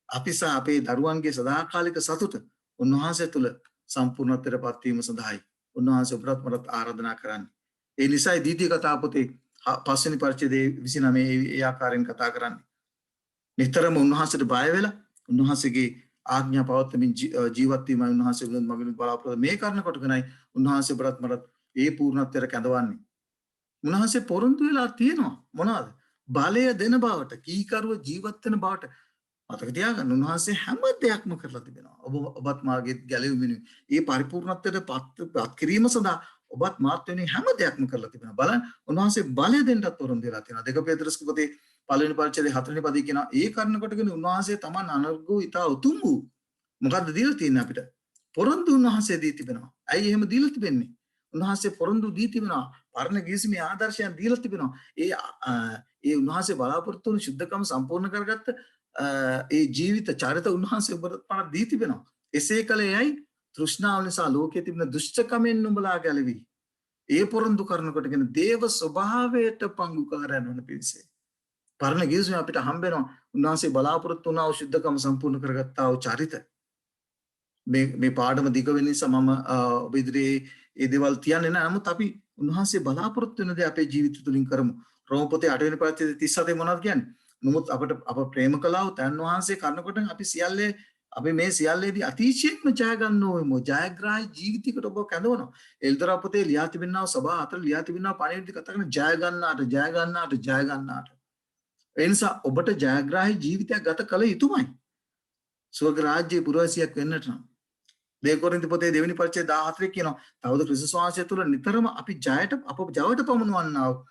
අපි සහ අපේ දරුවන්ගේ සදාකාලික සතුට උන්වහන්සේ තුල සම්පූර්ණත්වයටපත් වීම සඳහායි උන්වහන්සේ ඔබට මට ආරාධනා කරන්නේ. ඒ නිසායි දීතික කතා පොතේ 5 වෙනි පරිච්ඡේදයේ 29 ඒ ආකාරයෙන් කතා කරන්නේ. නිතරම උන්වහන්සේට බය වෙලා උන්වහන්සේගේ ආඥා පවත්වමින් ජීවත් වීමයි උන්වහන්සේ බුදුන් මගින් බලාපොරොත්තු මේ කාරණා කොටගෙනයි උන්වහන්සේ බරත් මරත් ඒ පූර්ණත්වයට කැඳවන්නේ. උන්වහන්සේ පොරොන්දු වෙලා තියෙනවා මොනවාද? බලය දෙන බවට, කීකරුව ජීවත් වෙන බවට මතක තියාගන්න උන්වහන්සේ හැම දෙයක්ම කරලා තිබෙනවා. ඔබත් මාගේ ගැලවීම මේ පරිපූර්ණත්වයට පත් කිරීම සඳහා ඔබත් මාත් වෙනුවෙන් හැම දෙයක්ම කරලා තිබෙනවා. බලන්න උන්වහන්සේ බලය දෙන්නත් පොරොන්දු වෙලා තියෙනවා. 2 පේතෘස් පොතේ 5 වෙනි පරිච්ඡේදයේ 4 වෙනි පදයේ කියනවා ඒ කර්ණ කොටගෙන උන්වහන්සේ තමන් අනර්ගෝ ඊට උතුම් වූ මොකද්ද දීලා තියෙන්නේ අපිට? පොරොන්දු උන්වහන්සේ දී තිබෙනවා. ඇයි එහෙම දීලා තිබෙන්නේ? උන්වහන්සේ පොරොන්දු දී තිබෙනවා. පරණ ගිවිසුමේ ආදර්ශයන් දීලා තිබෙනවා. ඒ උන්වහන්සේ බලාපොරොත්තු වුණු සුද්ධකම සම්පූර්ණ කරගත්ත ඒ ජීවිත චරිත උන්වහන්සේ ඔබට පණ දී තිබෙනවා. එසේ කළේයි තෘෂ්ණාව නිසා ලෝකයේ තිබෙන දුෂ්ටකමෙන් නුඹලා ගැලවි. ඒ පොරොන්දු කරන කොටගෙන දේව ස්වභාවයට පංගුකාරයන් වන පිණිසේ. පරණ ගිවිසුමේ අපිට හම්බ වෙනවා උන්වහන්සේ බලාපොරොත්තු වුණා වූ සුද්ධකම සම්පූර්ණ කරගත්තා වූ චරිත. මේ පාඩම දිග වෙන නිසා මම ඔබ ඉදිරියේ ඒ දේවල් තියන්නේ නැහැ. නමුත් අපි උන්වහන්සේ බලාපොරොත්තු වෙන දේ අපේ ජීවිත තුලින් කරමු. රෝම පොතේ 8 වෙනි පරිච්ඡේදයේ 37 මොනවද කියන්නේ? නමුත් අප ප්‍රේම කළා වූ තන් වහන්සේ කරනකොට අපි මේ සියල්ලේදී අතිශයින්ම ජය ගන්න ඕමෝ. ජයග්‍රාහී ජීවිතයකට ඔබ කැඳවනවා. එල්දරා පොතේ ලියා තිබෙනා සභා අතර ලියා තිබෙනා පණිවිඩ කතා කරන ජය ගන්නාට. ඒ නිසා ඔබට ජයග්‍රාහී ජීවිතයක් ගත කළ යුතුමයි. ස්වර්ග රාජ්‍යයේ පුරවැසියෙක් වෙන්නට නම්. 2 කොරින්ති පොතේ 2 වෙනි පරිච්ඡේදය 14 කියනවා. තවද ක්‍රිස්තුස් වහන්සේ තුළ නිතරම අපි ජවට පමුණවන්නා වූ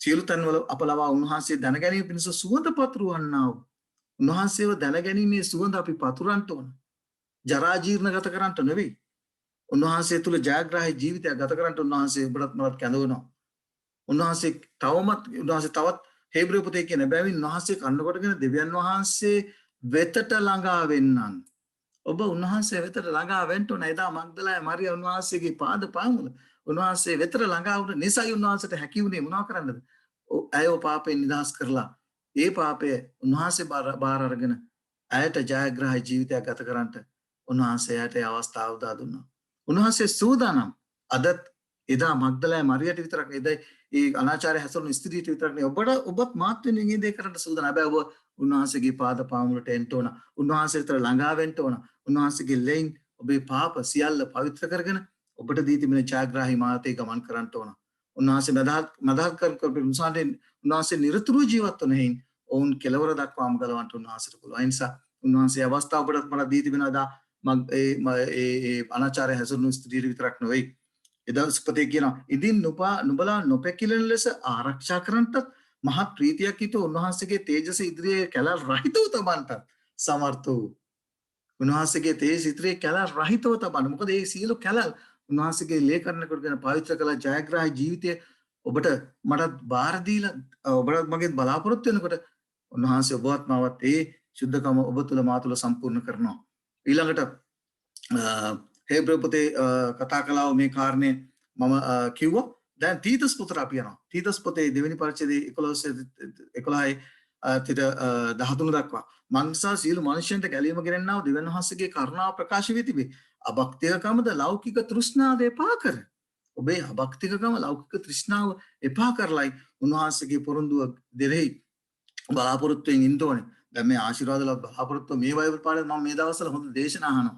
සියලු තන්වල අප ලවා උන්වහන්සේ දැනගැනීම පිණිස සුවඳ පතුරවන්නා වූ උන්වහන්සේව දැනගැනීමේ සුවඳ අපි පතුරන්ට ඕන. ජරා ජීර්ණ ගත කරන්නට නෙවෙයි. උන්වහන්සේ තුළ ජයග්‍රාහී ජීවිතයක් ගත කරන්නට උන්වහන්සේ ඔබට මට කැඳවනවා. උන්වහන්සේ තවත් හේබ්‍රේ පොතේ කියන බැවින් උන්වහන්සේ කන්නකොටගෙන දෙවියන් වහන්සේ වෙතට ළඟා වෙන්නන්. ඔබ උන්වහන්සේ වෙතට ළඟා වෙන්න ඕන. එදා මග්දලාය මරියා උන්වහන්සේගේ පාද පාමුල උන්වහන්සේ වෙතට ළඟා වුණ නිසායි උන්වහන්සේට හැකි වුණේ මොනවා කරන්නද? ඇයව පාපයෙන් නිදහස් කරලා ඒ පාපය උන්වහන්සේ බාර අරගෙන ඇයට ජයග්‍රාහී ජීවිතයක් ගත කරන්නට උන්වහන්සේ ඇයට අවස්ථාව දා දුන්නා. උන්වහන්සේ සූදානම් අදත් එදා මග්දලාය මරියට විතරක් එදා ඒ අනාචාරය හැසුණු ස්ත්‍රියට විතරක් නෙවෙයි ඔබත් මාත් වෙනුවෙන් මේ දේ කරන්න සූදානම්. හැබැයි ඔබ උන්වහන්සේගේ පාද පාමුලට එන්න ඕන. උන්වහන්සේට ළඟා වෙන්න ඕන. උන්වහන්සේගේ ලෙයින් ඔබේ පාප සියල්ල පවිත්‍ර කරගෙන ඔබට දී තිබෙන ඡායාග්‍රාහී මාර්ගයේ ගමන් කරන්න ඕන. උන්වහන්සේ මදහත් කර උන්වහන්සේ නිරතුරුව ජීවත් වන හේයින් ඔවුන් කෙලවර දක්වාම ගලවන්න උන්වහන්සේට පුළුවන්. ඒ නිසා උන්වහන්සේ අවස්ථාව ඔබට මට දී තිබෙනවා ඒ අනාචාරය හැසිරුණු ස්ත්‍රියට විතරක් නෙවෙයි. එදා ස්පතේ කියනවා ඉදින් නුඹලා නොපැකිලෙන ලෙස ආරක්ෂා කරන්නටත් මහත් ප්‍රීතියක් හිත උන්වහන්සේගේ තේජස ඉදිරියේ කැලල් රහිතව තබන්නට සමර්ථ වූ. උන්වහන්සේගේ තේජස ඉදිරියේ කැලල් රහිතව තබන්න. මොකද මේ සියලු කැලල් උන්වහන්සේගේ ලේඛන කරගෙන පවිත්‍ර කළ ජයග්‍රාහී ජීවිතය ඔබට මටත් බාර දීලා ඔබට මගේ බලාපොරොත්තු වෙනකොට උන්වහන්සේ ඔබවත් මාවත් ඒ සුද්ධකම ඔබ තුල මා තුල සම්පූර්ණ කරනවා. ඊළඟට හේබ්‍ර පොතේ කතා කළා මේ කාරණේ මම කිව්වා. දැන් තීතස් පොතට අපි යනවා. තීතස් පොතේ දෙවෙනි පරිච්ඡේදයේ 11 13 දක්වා මන්සා සියලු මනුෂ්‍යයන්ට ගැලීම ගෙනෙන්නා වූ දෙවියන් වහන්සේගේ කරුණාව ප්‍රකාශ වී තිබේ. අභක්තිකකමද ලෞකික තෘෂ්ණාව එපා කර. ඔබේ අභක්තිකකම ලෞකික තෘෂ්ණාව එපා කරලයි උන්වහන්සේගේ පොරොන්දුව දෙරෙහි බලාපොරොත්තුෙන් ඉන්න ඕනේ. දැන් මේ ආශිර්වාදවල බලාපොරොත්තු මේ බයිබල් පාඩේ මම මේ දවස්වල හොඳ දේශනා අහනවා.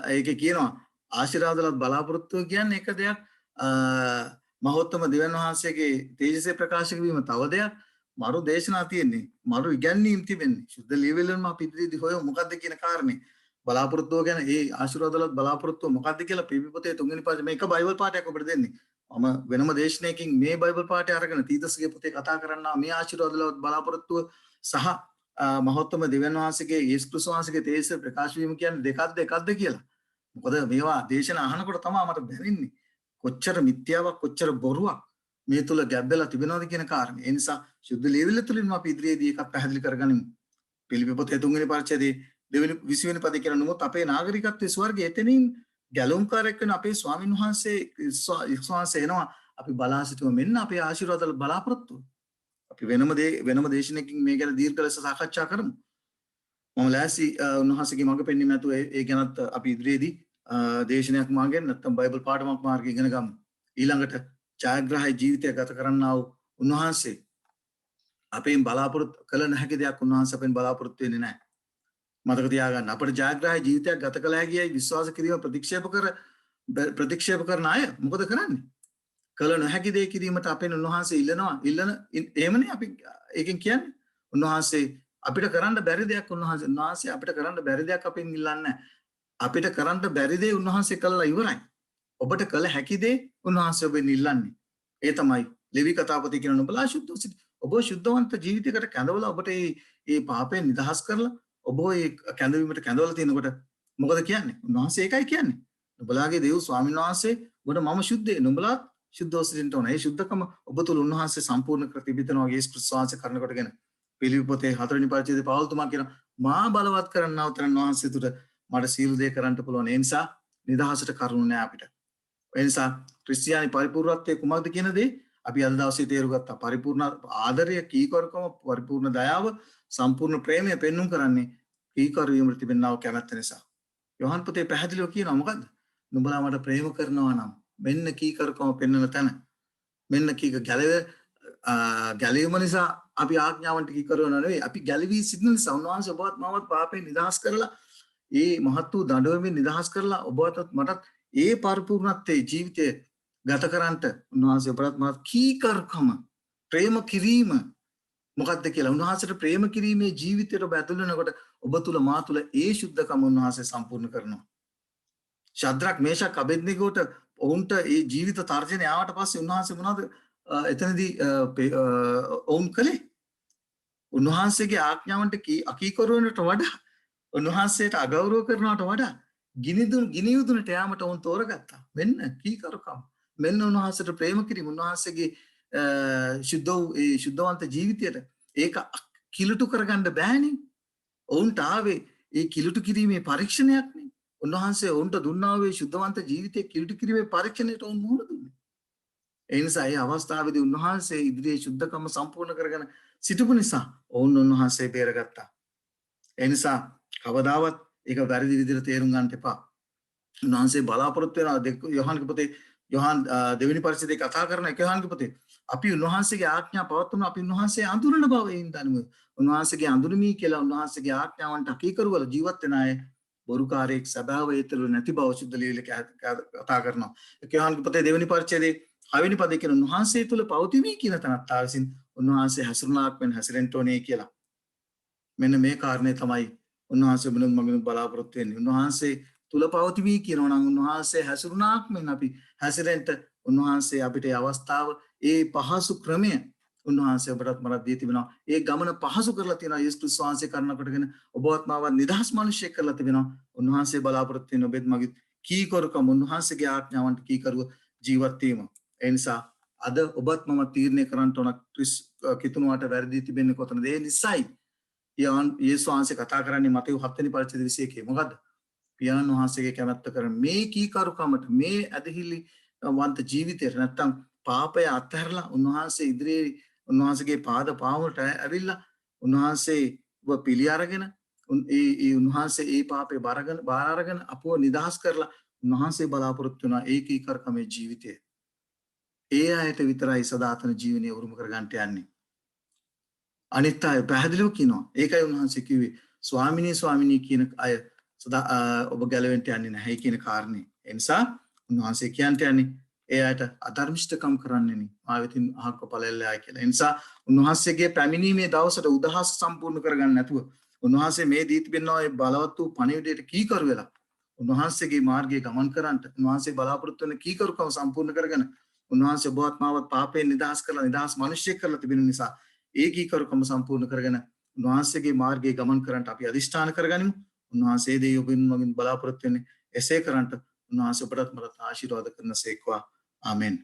ඒකේ කියනවා ආශිර්වාදවල බලාපොරොත්තු කියන්නේ එක දෙයක් මහෝත්තම දෙවියන් වහන්සේගේ තේජසේ ප්‍රකාශ වීම තව දෙයක් මරු දේශනා තියෙන්නේ මරු ඉගැන්වීම් තිබෙන්නේ සුද්ධ ලියවිල්ලම අපි ඉදිරියේදී හොයමු මොකද්ද කියන කාරණේ බලාපොරොත්තුව ගැන ඒ ආශිර්වාදවල බලාපොරොත්තුව මොකද්ද කියලා පිපි පොතේ 3 වෙනි පාඩේ මේක බයිබල් පාඩයක් ඔබට දෙන්නේ මම වෙනම දේශනාවකින් මේ බයිබල් පාඩය අරගෙන තීතස්ගේ පොතේ කතා කරන්නා මේ ආශිර්වාදවල බලාපොරොත්තුව සහ මහෝත්තම දෙවියන් වහන්සේගේ යේසුස් ක්‍රිස්තුස් වහන්සේගේ තේජස ප්‍රකාශ වීම කියන්නේ දෙකක්ද කියලා මොකද මේවා දේශනා අහනකොට තමයි මට දැනෙන්නේ කොච්චර මිත්‍යාවක් කොච්චර බොරුවක් මේ තුල ගැබ්බෙලා තිබෙනවද කියන කාරණේ. ඒ නිසා සුද්ධ ලියවිල්ල තුලින් අපි ඉදිරියේදී එකක් පැහැදිලි කරගනිමු. පිලිපි පොතේ 3 වෙනි පරිච්ඡේදයේ 20 වෙනි පදේ කියන නමුත් අපේ නාගරිකත්වයේ ස්වර්ගයේ එතනින් ගැලුම්කාරයෙක් වෙන අපේ ස්වාමින් වහන්සේ එනවා අපි බලා සිටුව මෙන්න අපේ ආශිර්වාදවල බලාපොරොත්තු. අපි වෙනම දේශනයකින් මේ ගැන දීර්ඝ ලෙස සාකච්ඡා කරමු. මම ලෑස්ති උන්වහන්සේගේ මඟ පෙන්වීම ඇතුව ඒ ගැනත් අපි ඉදිරියේදී දේශනයක් මාර්ගයෙන් නැත්නම් බයිබල් පාඩමක් මාර්ගයෙන් ඉගෙන ගමු. ඊළඟට ඡායාග්‍රාහී ජීවිතය ගත කරන්නා වූ උන්වහන්සේ අපෙන් බලාපොරොත්තු කළ නොහැකි දෙයක් උන්වහන්සේ අපෙන් බලාපොරොත්තු වෙන්නේ නැහැ. මතක තියාගන්න අපේ ඡායාග්‍රාහී ජීවිතයක් ගත කළ හැකියි විශ්වාස කිරීම ප්‍රතික්ෂේප කරන අය මොකද කරන්නේ? කළ නොහැකි දේ කිරීමට අපෙන් උන්වහන්සේ එහෙමනේ අපි ඒකෙන් කියන්නේ උන්වහන්සේ අපිට කරන්න බැරි දෙයක් උන්වහන්සේ අපිට කරන්න බැරි දෙයක් අපෙන් ඉල්ලන්නේ අපිට කරන්න බැරි දේ උන්වහන්සේ කළා ඉවරයි. ඔබට කළ හැකි දේ උන්වහන්සේ ඔබෙන් ඉල්ලන්නේ. ඒ තමයි ලෙවි කතාපතේ කියන නුඹලා සුද්ධව සිට. ඔබ සුද්ධවන්ත ජීවිතයකට කැඳවලා ඔබට මේ පාපයෙන් නිදහස් කරලා ඔබ මේ කැඳවීමට කැඳවලා තිනකොට මොකද කියන්නේ? උන්වහන්සේ ඒකයි කියන්නේ. නුඹලාගේ දේව ස්වාමීන් වහන්සේ ඔබට මම සුද්ධේ නුඹලාත් සුද්ධව සිටින්න ඕන. ඒ සුද්ධකම ඔබ තුල උන්වහන්සේ සම්පූර්ණ කර තිබෙනවා යේසුස් ක්‍රිස්තුස් වහන්සේ කරනකොටගෙන. පිලිපි පොතේ 4 වෙනි පරිච්ඡේදයේ පවුල් තුමා කියන මා බලවත් කරන්නා උතරන් වහන්සේ තුට මට සීල දේ කරන්න පුළුවන්. ඒ නිසා නිදහසට කරුණ නෑ අපිට. ඒ නිසා ක්‍රිස්තියානි පරිපූර්ණත්වයේ කුමක්ද කියන දේ අපි අද දවසේ තේරුම් ගත්තා. පරිපූර්ණ ආදරය, කීකරුකම, පරිපූර්ණ දයාව, සම්පූර්ණ ප්‍රේමය පෙන්눔 කරන්නේ කීකරු වීමට තිබෙනා වූ කැමැත්ත නිසා. යෝහන් පොතේ පැහැදිලිව කියනවා මොකද්ද? නුඹලා මට ප්‍රේම කරනවා නම් මෙන්න කීකරුකම පෙන්වන තැන. මෙන්න ගැලවීම නිසා අපි ආඥාවන්ට කීකරුවන නෙවෙයි. අපි ගැලවී සිටින නිසා උන්වහන්සේ ඔබවත් මමත් පාපයෙන් නිදහස් කරලා ඒ මහත් වූ දඬුවමින් නිදහස් කරලා ඔබවත් මටත් ඒ පරිපූර්ණත්වයේ ජීවිතය ගත කරන්නට උන්වහන්සේ ඔබට මට කීකරුකම ප්‍රේම කිරීම මොකක්ද කියලා උන්වහන්සේට ප්‍රේම කිරීමේ ජීවිතයට ඔබ ඇතුළු වෙනකොට ඔබ තුල මා තුල ඒ සුද්ධකම උන්වහන්සේ සම්පූර්ණ කරනවා. ශද්‍රක් මේෂක් අබෙද්නෙගෝට ඔවුන්ට ඒ ජීවිත තර්ජනය ආවට පස්සේ උන්වහන්සේ මොනවද එතනදී ඔවුන් කළේ? උන්වහන්සේගේ ආඥාවන්ට අකීකරුවනට වඩා උන්වහන්සේට අගෞරව කරනවට වඩා ගිනි යුදුනට යාමට ඔවුන් තෝරගත්තා. මෙන්න කීකරුකම. මෙන්න උන්වහන්සේට ප්‍රේම කිරීම උන්වහන්සේගේ ශුද්ධවන්ත ජීවිතයට ඒක කිලුටු කරගන්න බෑනේ. ඔවුන්ට ආවේ ඒ කිලුටු කිරීමේ පරීක්ෂණයක්නේ. උන්වහන්සේ ඔවුන්ට දුන්නා වූ ශුද්ධවන්ත ජීවිතයේ කිලුටු කිරීමේ පරීක්ෂණයට ඔවුන් මුහුණ දුන්නේ. ඒ නිසා ඒ අවස්ථාවේදී උන්වහන්සේ ඉදිරියේ ශුද්ධකම සම්පූර්ණ කරගෙන සිටපු නිසා ඔවුන් උන්වහන්සේ බේරගත්තා. ඒ නිසා කවදාවත් ඒක වැරදි විදිහට තේරුම් ගන්න එපා. උන්වහන්සේ බලාපොරොත්තු වෙනවා යෝහන්ගේ පොතේ යෝහන් දෙවෙනි පරිච්ඡේදයේ කතා කරන එක යෝහන්ගේ පොතේ අපි උන්වහන්සේගේ ආඥා පවත්වන අපි උන්වහන්සේ අඳුරන බව එයින් දනිමු. උන්වහන්සේගේ අඳුරමි කියලා උන්වහන්සේගේ ආඥාවන්ට අකීකරුවල ජීවත් වෙන අය බොරුකාරයෙක් සැබෑව ඒ තුළ නැති බව සුද්ධ ලියවිලි කතා කරනවා. යෝහානගේ පොතේ දෙවෙනි පරිච්ඡේදයේ 6 වෙනි පදයේ කියන උන්වහන්සේ තුළ පවතිමි කියන තැනත්තා විසින් උන්වහන්සේ හැසිරුණාක් වෙන හැසිරෙන්න ඕනේ කියලා. මෙන්න මේ කාරණේ තමයි උන්වහන්සේ වෙනුත් මගෙනුත් බලාපොරොත්තු වෙන්නේ. උන්වහන්සේ තුල පවතිමි කියනවා නම් උන්වහන්සේ හැසිරුණාක් මෙන්න අපි හැසිරෙන්න උන්වහන්සේ අපිට ඒ අවස්ථාව ඒ පහසු ක්‍රමය උන්වහන්සේ ඔබටත් මරත් දී තිබෙනවා. ඒ ගමන පහසු කරලා තියෙනවා. යේසුස් ක්‍රිස්තුස් වහන්සේ කරනකොටගෙන ඔබවත් මාවත් නිදහස් මිනිසෙක් කරලා තිබෙනවා. උන්වහන්සේ බලාපොරොත්තු වෙන ඔබෙත් මගෙත් කීකරුකම උන්වහන්සේගේ ආඥාවන්ට කීකරුව ජීවත් වීම. ඒ නිසා අද ඔබත් මම තීරණය කරන්න ඕන කිතුණුවට වැරදි තිබෙන්නේ කොතනද? ඒ නිසායි යේසුස් වහන්සේ කතා කරන්නේ මතෙව් 7 වෙනි පරිච්ඡේද 21 මොකද්ද? පියාණන් වහන්සේගේ කැමැත්ත කරන මේ කීකරුකමට මේ ඇදහිලි වන්ත ජීවිතයට නැත්තම් පාපය අත්හැරලා උන්වහන්සේ ඉදිරියේ උන්වහන්සේගේ පාද පාමුලට ඇවිල්ලා උන්වහන්සේව පිළි අරගෙන උන්වහන්සේ ඒ පාපේ බාර අරගෙන අපව නිදහස් කරලා උන්වහන්සේ බලාපොරොත්තු වෙනා ඒ කීකරුකමේ ජීවිතය. ඒ අයට විතරයි සදාතන ජීවනය උරුම කරගන්නට යන්නේ. අනිත් අය පැහැදිලිව කියනවා. ඒකයි උන්වහන්සේ කිව්වේ ස්වාමිනී කියන අය ඔබ ගැලවෙන්න යන්නේ නැහැ කියන කාරණේ. ඒ නිසා උන්වහන්සේ කියන්ට යන්නේ ඒ අයට අධර්මිෂ්ඨකම් කරන්නේ නේ මා වෙතින් අහක්ව ඵලෙල්ලයි කියලා. ඒ නිසා උන්වහන්සේගේ පැමිණීමේ දවසට උදහස් සම්පූර්ණ කරගන්න නැතුව උන්වහන්සේ මේ දී තිබෙනවා ඒ බලවත් වූ පණිවිඩයට කීකරු වෙලා උන්වහන්සේගේ මාර්ගයේ ගමන් කරන්නට උන්වහන්සේ බලාපොරොත්තු වෙන කීකරුකම සම්පූර්ණ කරගෙන උන්වහන්සේ ඔබවත් මාවත් පාපයෙන් නිදහස් කරලා නිදහස් මිනිසෙක් කරලා තිබෙන නිසා ඒ කීකරුකම සම්පූර්ණ කරගෙන උන්වහන්සේගේ මාර්ගයේ ගමන් කරන්නට අපි අදිෂ්ඨාන කරගනිමු. උන්වහන්සේ දේ ඔබින් මගින් බලාපොරොත්තු වෙන්නේ එසේ කරන්නට උන්වහන්සේ ඔබටත් මට ආශිර්වාද කරනසේක්වා. ආමෙන්.